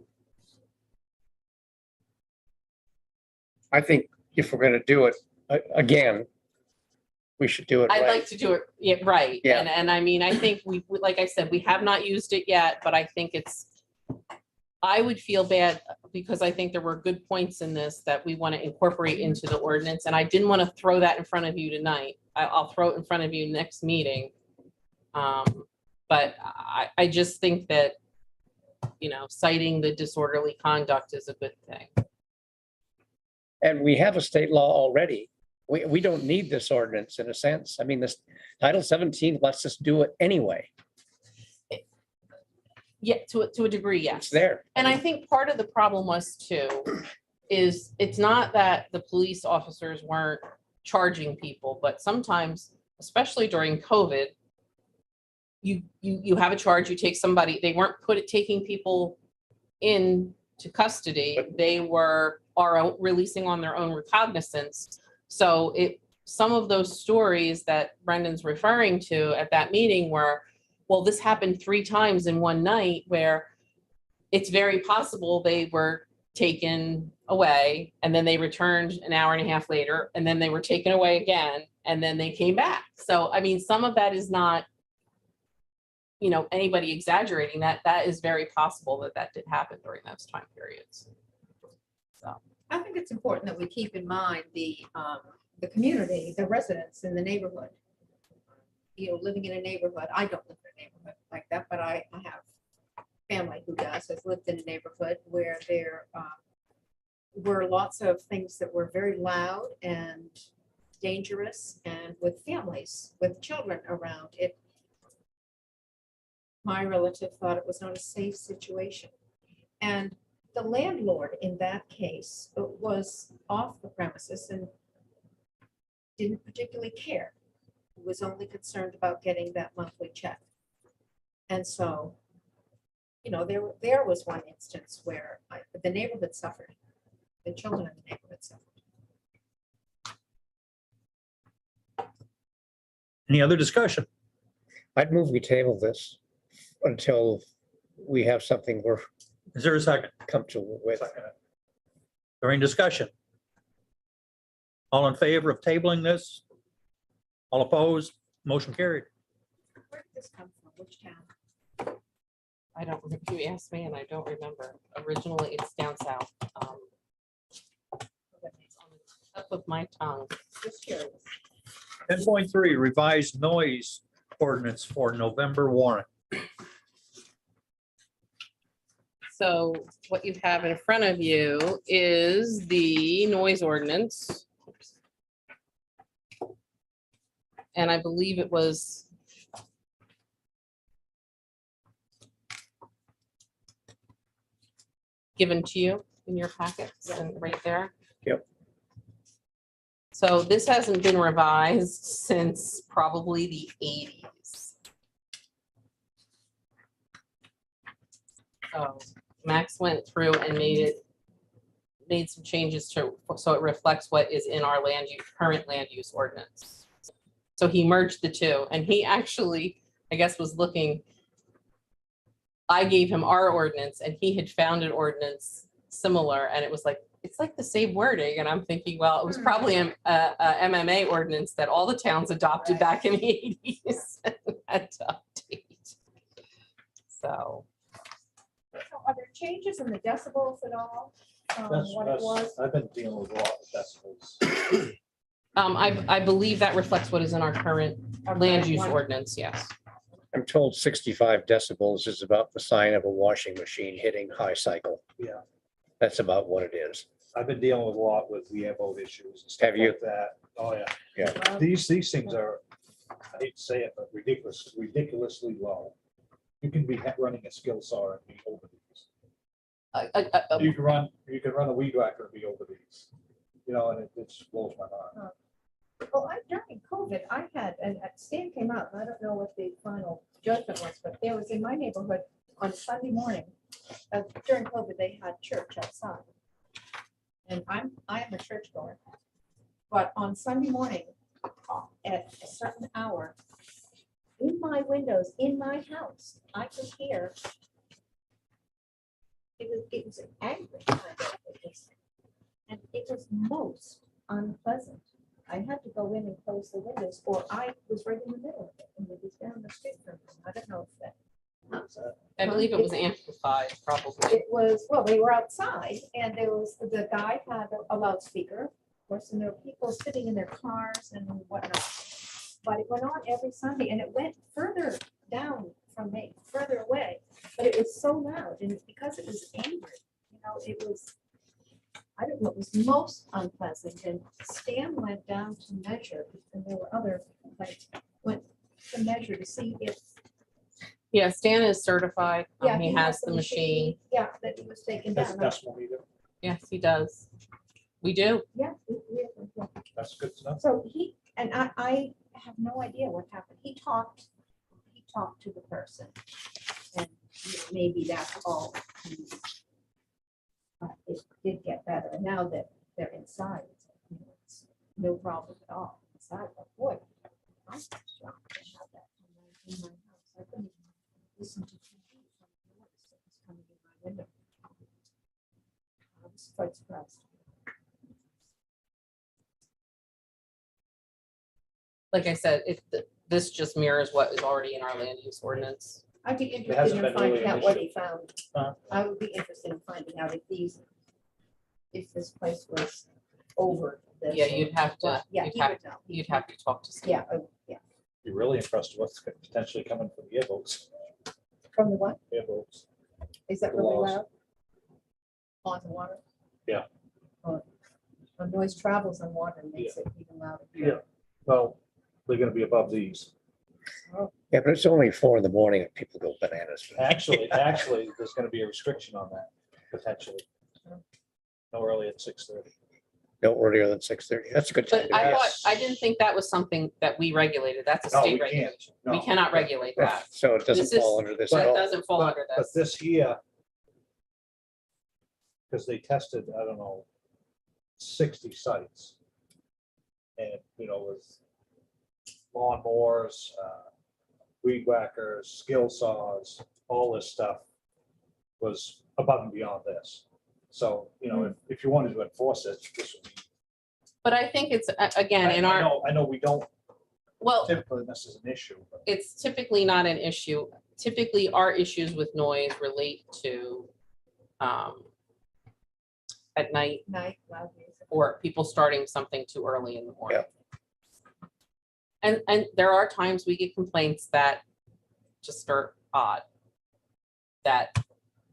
I think if we're going to do it again, we should do it I'd right. like to do it, yeah, right. Yeah. And I mean, I think like I said, we have not used it yet, but I think I would feel bad because I think there were good points in this that we want to incorporate into the ordinance. And I didn't want to throw that in front of you tonight. I'll throw it in front of you next meeting. But I just think that, citing the disorderly conduct is a good thing. And we have a state law already. We don't need this ordinance in a sense. I mean, this Title 17 lets us do it anyway. Yeah, to a degree, yes. It's there. And I think part of the problem was too, is it's not that the police officers weren't charging people, but sometimes, especially during COVID, you have a charge, you take somebody, they weren't taking people into custody, they were releasing on their own recognizance. So some of those stories that Brendan's referring to at that meeting were, well, this happened 3 times in one night, where it's very possible they were taken away and then they returned an hour and a half later and then they were taken away again and then they came back. So, I mean, some of that is not, anybody exaggerating that. That is very possible that did happen during those time periods. So I think it's important that we keep in mind the community, the residents in the neighborhood. Living in a neighborhood, I don't live in a neighborhood like that, but I have family who has lived in a neighborhood where there were lots of things that were very loud and dangerous, and with families, with children around it. My relative thought it was not a safe situation. And the landlord in that case was off the premises and didn't particularly care. Was only concerned about getting that monthly check. And so, there was one instance where the neighborhood suffered. The children in the neighborhood suffered. Any other discussion? I'd move we table this until we have something we're Is there a second? comfortable with. During discussion? All in favor of tabling this? All opposed? Motion carried. Where did this come from? Which town? I don't, you asked me and I don't remember. Originally, it's down south. It's on the tip of my tongue. Just curious. 10.3 revised noise ordinance for November warrant. So what you have in front of you is the noise ordinance. And I believe it was given to you in your packets and right there. Yep. So this hasn't been revised since probably the 80s. So Max went through and made some changes so it reflects what is in our current land use ordinance. So he merged the two, and he actually, I guess, was looking. I gave him our ordinance, and he had found an ordinance similar, and it was like, it's like the same wording. And I'm thinking, well, it was probably a MMA ordinance that all the towns adopted back in the 80s. Had to update. So. So are there changes in the decibels at all? What it was? I've been dealing with a lot of decibels. I believe that reflects what is in our current land use ordinance, yes. I'm told 65 decibels is about the sign of a washing machine hitting high cycle. Yeah, That's about what it is. I've been dealing with a lot with the airboat issues and stuff Have you? like that. Oh, yeah. Yeah. These things are, I hate to say it, but ridiculously low. You can be running a skill saw and be over these. You can run a weed whacker and be over these. You know, and it just blows my mind. Well, during COVID, I had, and Stan came out, and I don't know what the final judgment was, but there was in my neighborhood on Sunday morning, during COVID, they had church outside. And I am a churchgoer, but on Sunday morning, at a certain hour, in my windows, in my house, I could hear. It was angry. And it was most unpleasant. I had to go in and close the windows, or I was right in the middle of it, and it was down the street from me. I don't know if that. I believe it was amplified, probably. It was, well, they were outside, and there was, the guy had a loudspeaker, of course, and there were people sitting in their cars and whatnot. But it went on every Sunday, and it went further down from me, further away, but it was so loud, and because it was angry, you know, it was, I don't know, it was most unpleasant, and Stan went down to measure, and there were other, like, went to measure to see if. Yeah, Stan is certified. Yeah, He has the machine. Yeah, that he was taken That's down. that's what we do. Yes, he does. We do. Yeah. Yeah. That's good stuff. So he, and I have no idea what happened. He talked to the person, and maybe that's all. It did get better, and now that they're inside, it's no problem at all inside. But boy, I'm shocked to have that in my house. I couldn't even listen to TV from the noise that was coming in my window. I was quite surprised. Like I said, this just mirrors what is already in our land use ordinance. I'd be interested hasn't in been really finding an out what issue. he found. Huh? I would be interested in finding out if this place was over this. Yeah, you'd have to, Yeah, you'd he have, would know. you'd have to talk to Stan. Yeah, yeah. You're really impressed with what's potentially coming from the airboats. From the what? Airboats. Is that The really laws. loud? On the water? Yeah. When noise travels on water, it makes it even louder. Yeah. Well, they're gonna be above these. Yeah, but it's only 4 in the morning and people go bananas. Actually, there's gonna be a restriction on that, potentially. No earlier than 6:30. No earlier than 6:30. That's a good time. But to I do thought, it. I didn't think that was something that we regulated. That's a No, state we can't. regulation. We No. cannot regulate that. So it This doesn't is- fall under this at That all. doesn't fall under But this. this here, because they tested, I don't know, 60 sites. And, you know, with lawnmowers, weed whackers, skill saws, all this stuff was above and beyond this. So, you know, if you wanted to enforce it, this would be. But I think it's, again, in our, I know we don't well, typically, this is an issue, but it's typically not an issue. Typically, our issues with noise relate to at night Night, loud music. or people starting something too early in the morning. And there are times we get complaints that just are odd. That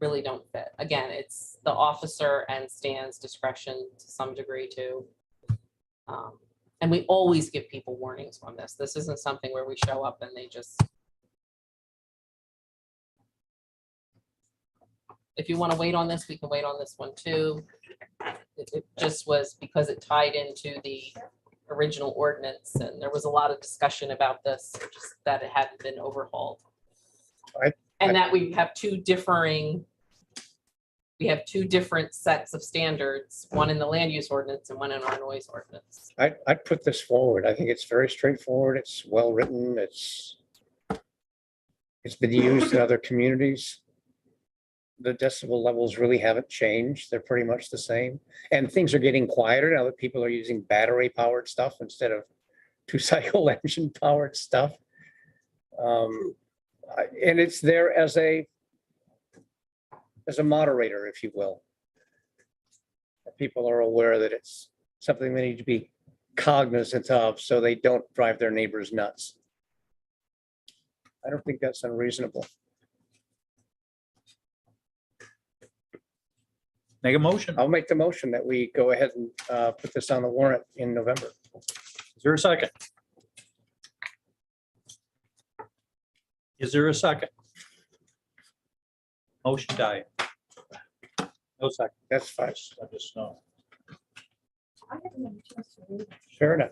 really don't fit. Again, it's the officer and Stan's discretion to some degree too. And we always give people warnings on this. This isn't something where we show up and they just. If you want to wait on this, we can wait on this one too. It just was because it tied into the original ordinance and there was a lot of discussion about this, just that it hadn't been overhauled. And that we have two different sets of standards, one in the land use ordinance and one in our noise ordinance. I'd put this forward. I think it's very straightforward. It's well-written. It's been used in other communities. The decibel levels really haven't changed. They're pretty much the same. And things are getting quieter now that people are using battery-powered stuff instead of two-cycle engine-powered stuff. And it's there as a moderator, if you will. People are aware that it's something they need to be cognizant of so they don't drive their neighbors nuts. I don't think that's unreasonable. Make a motion. I'll make the motion that we go ahead and put this on the warrant in November. Is there a second? Is there a second? Motion died. No second. That's fine. I just know. I haven't had a chance to read it. Fair enough.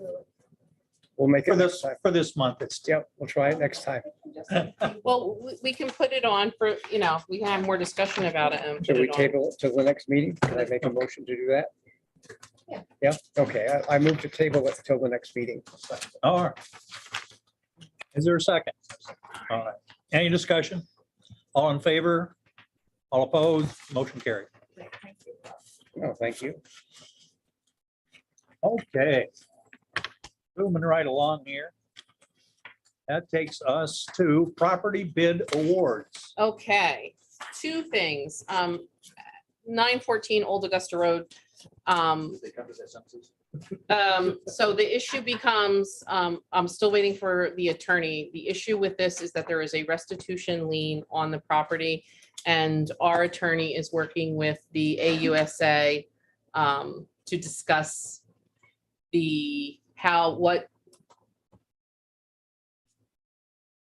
We'll make For it next this, time. for this month, it's Yeah, we'll try it next time. Well, we can put it on for, we can have more discussion about it and put Should we it on. table it till the next meeting? Can I make a motion to do that? Yeah. Yeah, okay. I move to table it till the next meeting. all right. Is there a second? All right. Any discussion? All in favor? All opposed? Motion carried. Oh, thank you. Okay. Moving right along here. That takes us to property bid awards. Okay, two things. 914 Old Augusta Road. They come to their senses. So the issue becomes, I'm still waiting for the attorney. The issue with this is that there is a restitution lien on the property. And our attorney is working with the AUSA to discuss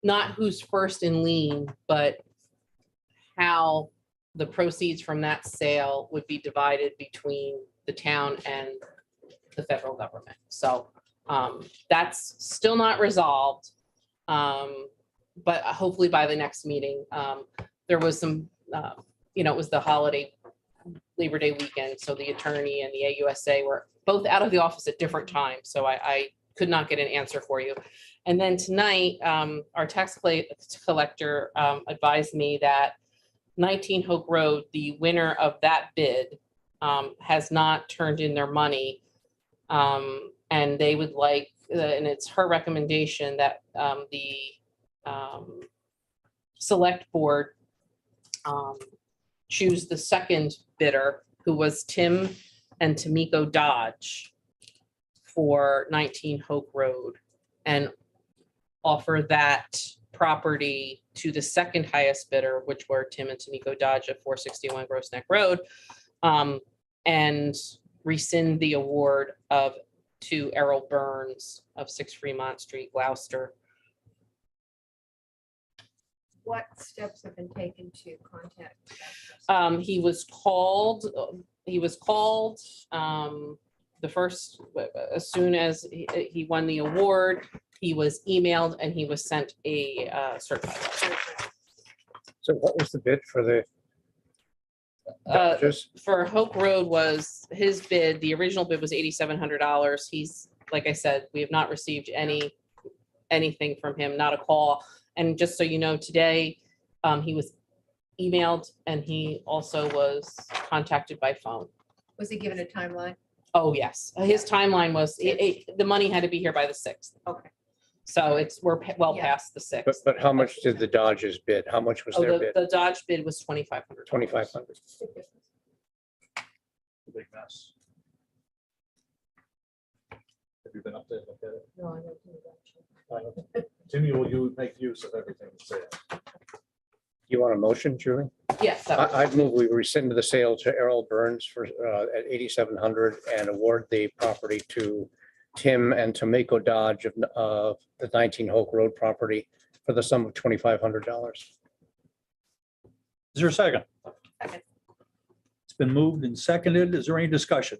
not who's first in lien, but how the proceeds from that sale would be divided between the town and the federal government. So that's still not resolved. But hopefully by the next meeting, there was some, it was the holiday Labor Day weekend. So the attorney and the AUSA were both out of the office at different times. So I could not get an answer for you. And then tonight, our tax collector advised me that 19 Hope Road, the winner of that bid, has not turned in their money. And they would like, and it's her recommendation that the select board choose the second bidder, who was Tim and Tamiko Dodge for 19 Hope Road, and offer that property to the second highest bidder, which were Tim and Tamiko Dodge at 461 Gross Neck Road, and rescind the award to Errol Burns of 6 Fremont Street, Gloucester. What steps have been taken to contact that person? He was called the first, as soon as he won the award, he was emailed and he was sent a certified letter. So what was the bid for the Dodgers? For Hope Road was his bid, the original bid was $8,700. He's, like I said, we have not received anything from him, not a call. And just so you know, today, he was emailed and he also was contacted by phone. Was he given a timeline? Oh, yes. His timeline was, the money had to be here by the 6th. Okay. So we're well Yeah. past the 6th. But how much did the Dodgers bid? How much was Oh, their bid? the Dodge bid was $2,500. 2,500. Big mess. Have you been up there? Look at it? No, I don't do that. Timmy, will you make use of everything that's there? You want a motion, Julie? Yes, that was- I'd move we rescind the sale to Errol Burns for, at 8,700 and award the property to Tim and Tomeko Dodge of the 19 Hoke Road property for the sum of $2,500. Is there a second? Second. It's been moved and seconded. Is there any discussion?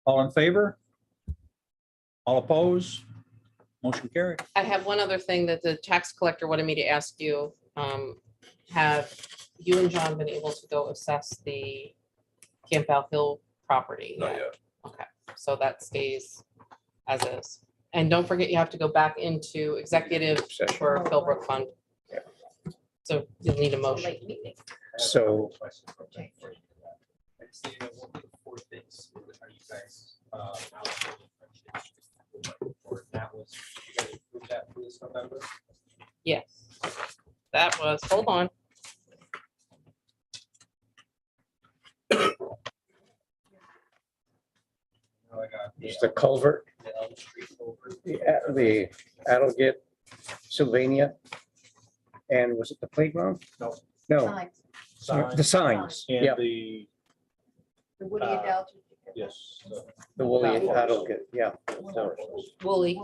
All in favor? All opposed? Motion carried. I have one other thing that the tax collector wanted me to ask you. Have you and John been able to go assess the Campbell Hill property? Not yet. Okay, so that stays as is. And don't forget, you have to go back into executive for Philbrook Fund. Yeah. So you'll need a motion. Late meeting. So Four things. Are you guys? Or that was, you guys approved that for this November? Yes. That was, hold on. No, I got it's the culvert, the Elm Street Culvert. the Adelgit, Sylvania. And was it the playground? No. No, Signs. the signs. And Yeah, the, The Woody Uh, Adelgid. yes. the woolly Adelgit, yeah. Woolly.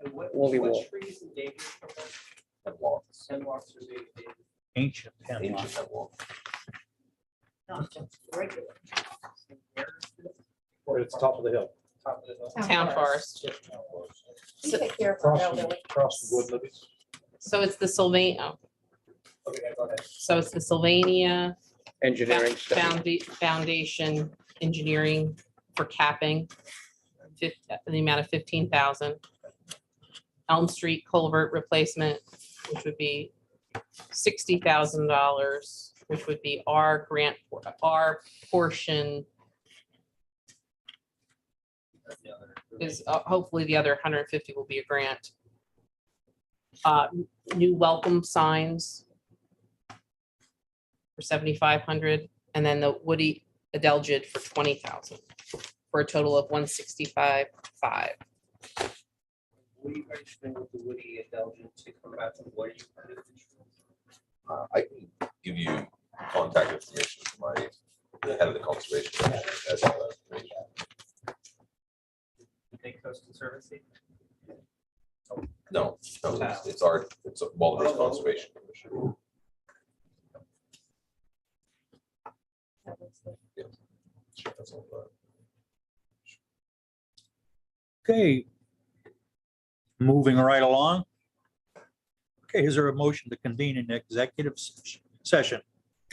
And what, Woolly wool. what trees and David from that? Hemlocks, Hemlocks are native. Ancient hemlock. ancient hemlock. Not just regular. Or it's top of the hill. Top of the hill. Town forest. We take care of our Across from, elderly. across the wood lilies. So it's the Sylvania, Okay, go ahead. so it's the Sylvania Engineering study. Foundation Engineering for capping. The amount of 15,000. Elm Street Culvert replacement, which would be $60,000, which would be our grant, our portion is hopefully the other 150 will be a grant. New welcome signs for 7,500, and then the Woody Adelgid for 20,000, for a total of 165,500. What do you guys think with the Woody Adelgid to come back and what are you? I can give you contact information for the head of the conservation commission as all that information. You think Coast Conservancy? No, it's our, it's Waldorf Conservation Commission. Sure, that's all that. Okay. Moving right along. Okay, is there a motion to convene an executive session?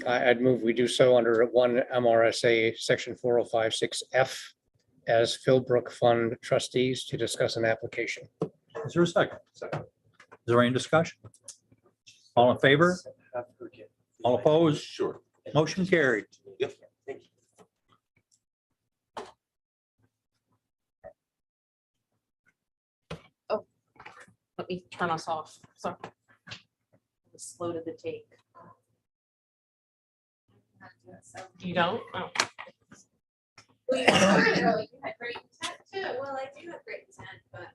I'd move we do so under 1 MRSA section 4056F as Philbrook Fund trustees to discuss an application. Is there a second? Is there any discussion? All in favor? All opposed? Sure. Motion carried. Yep. Let me turn us off. Sorry. Slow to the take. You don't? Oh. Well, you had great intent too. Well, I do have great intent, but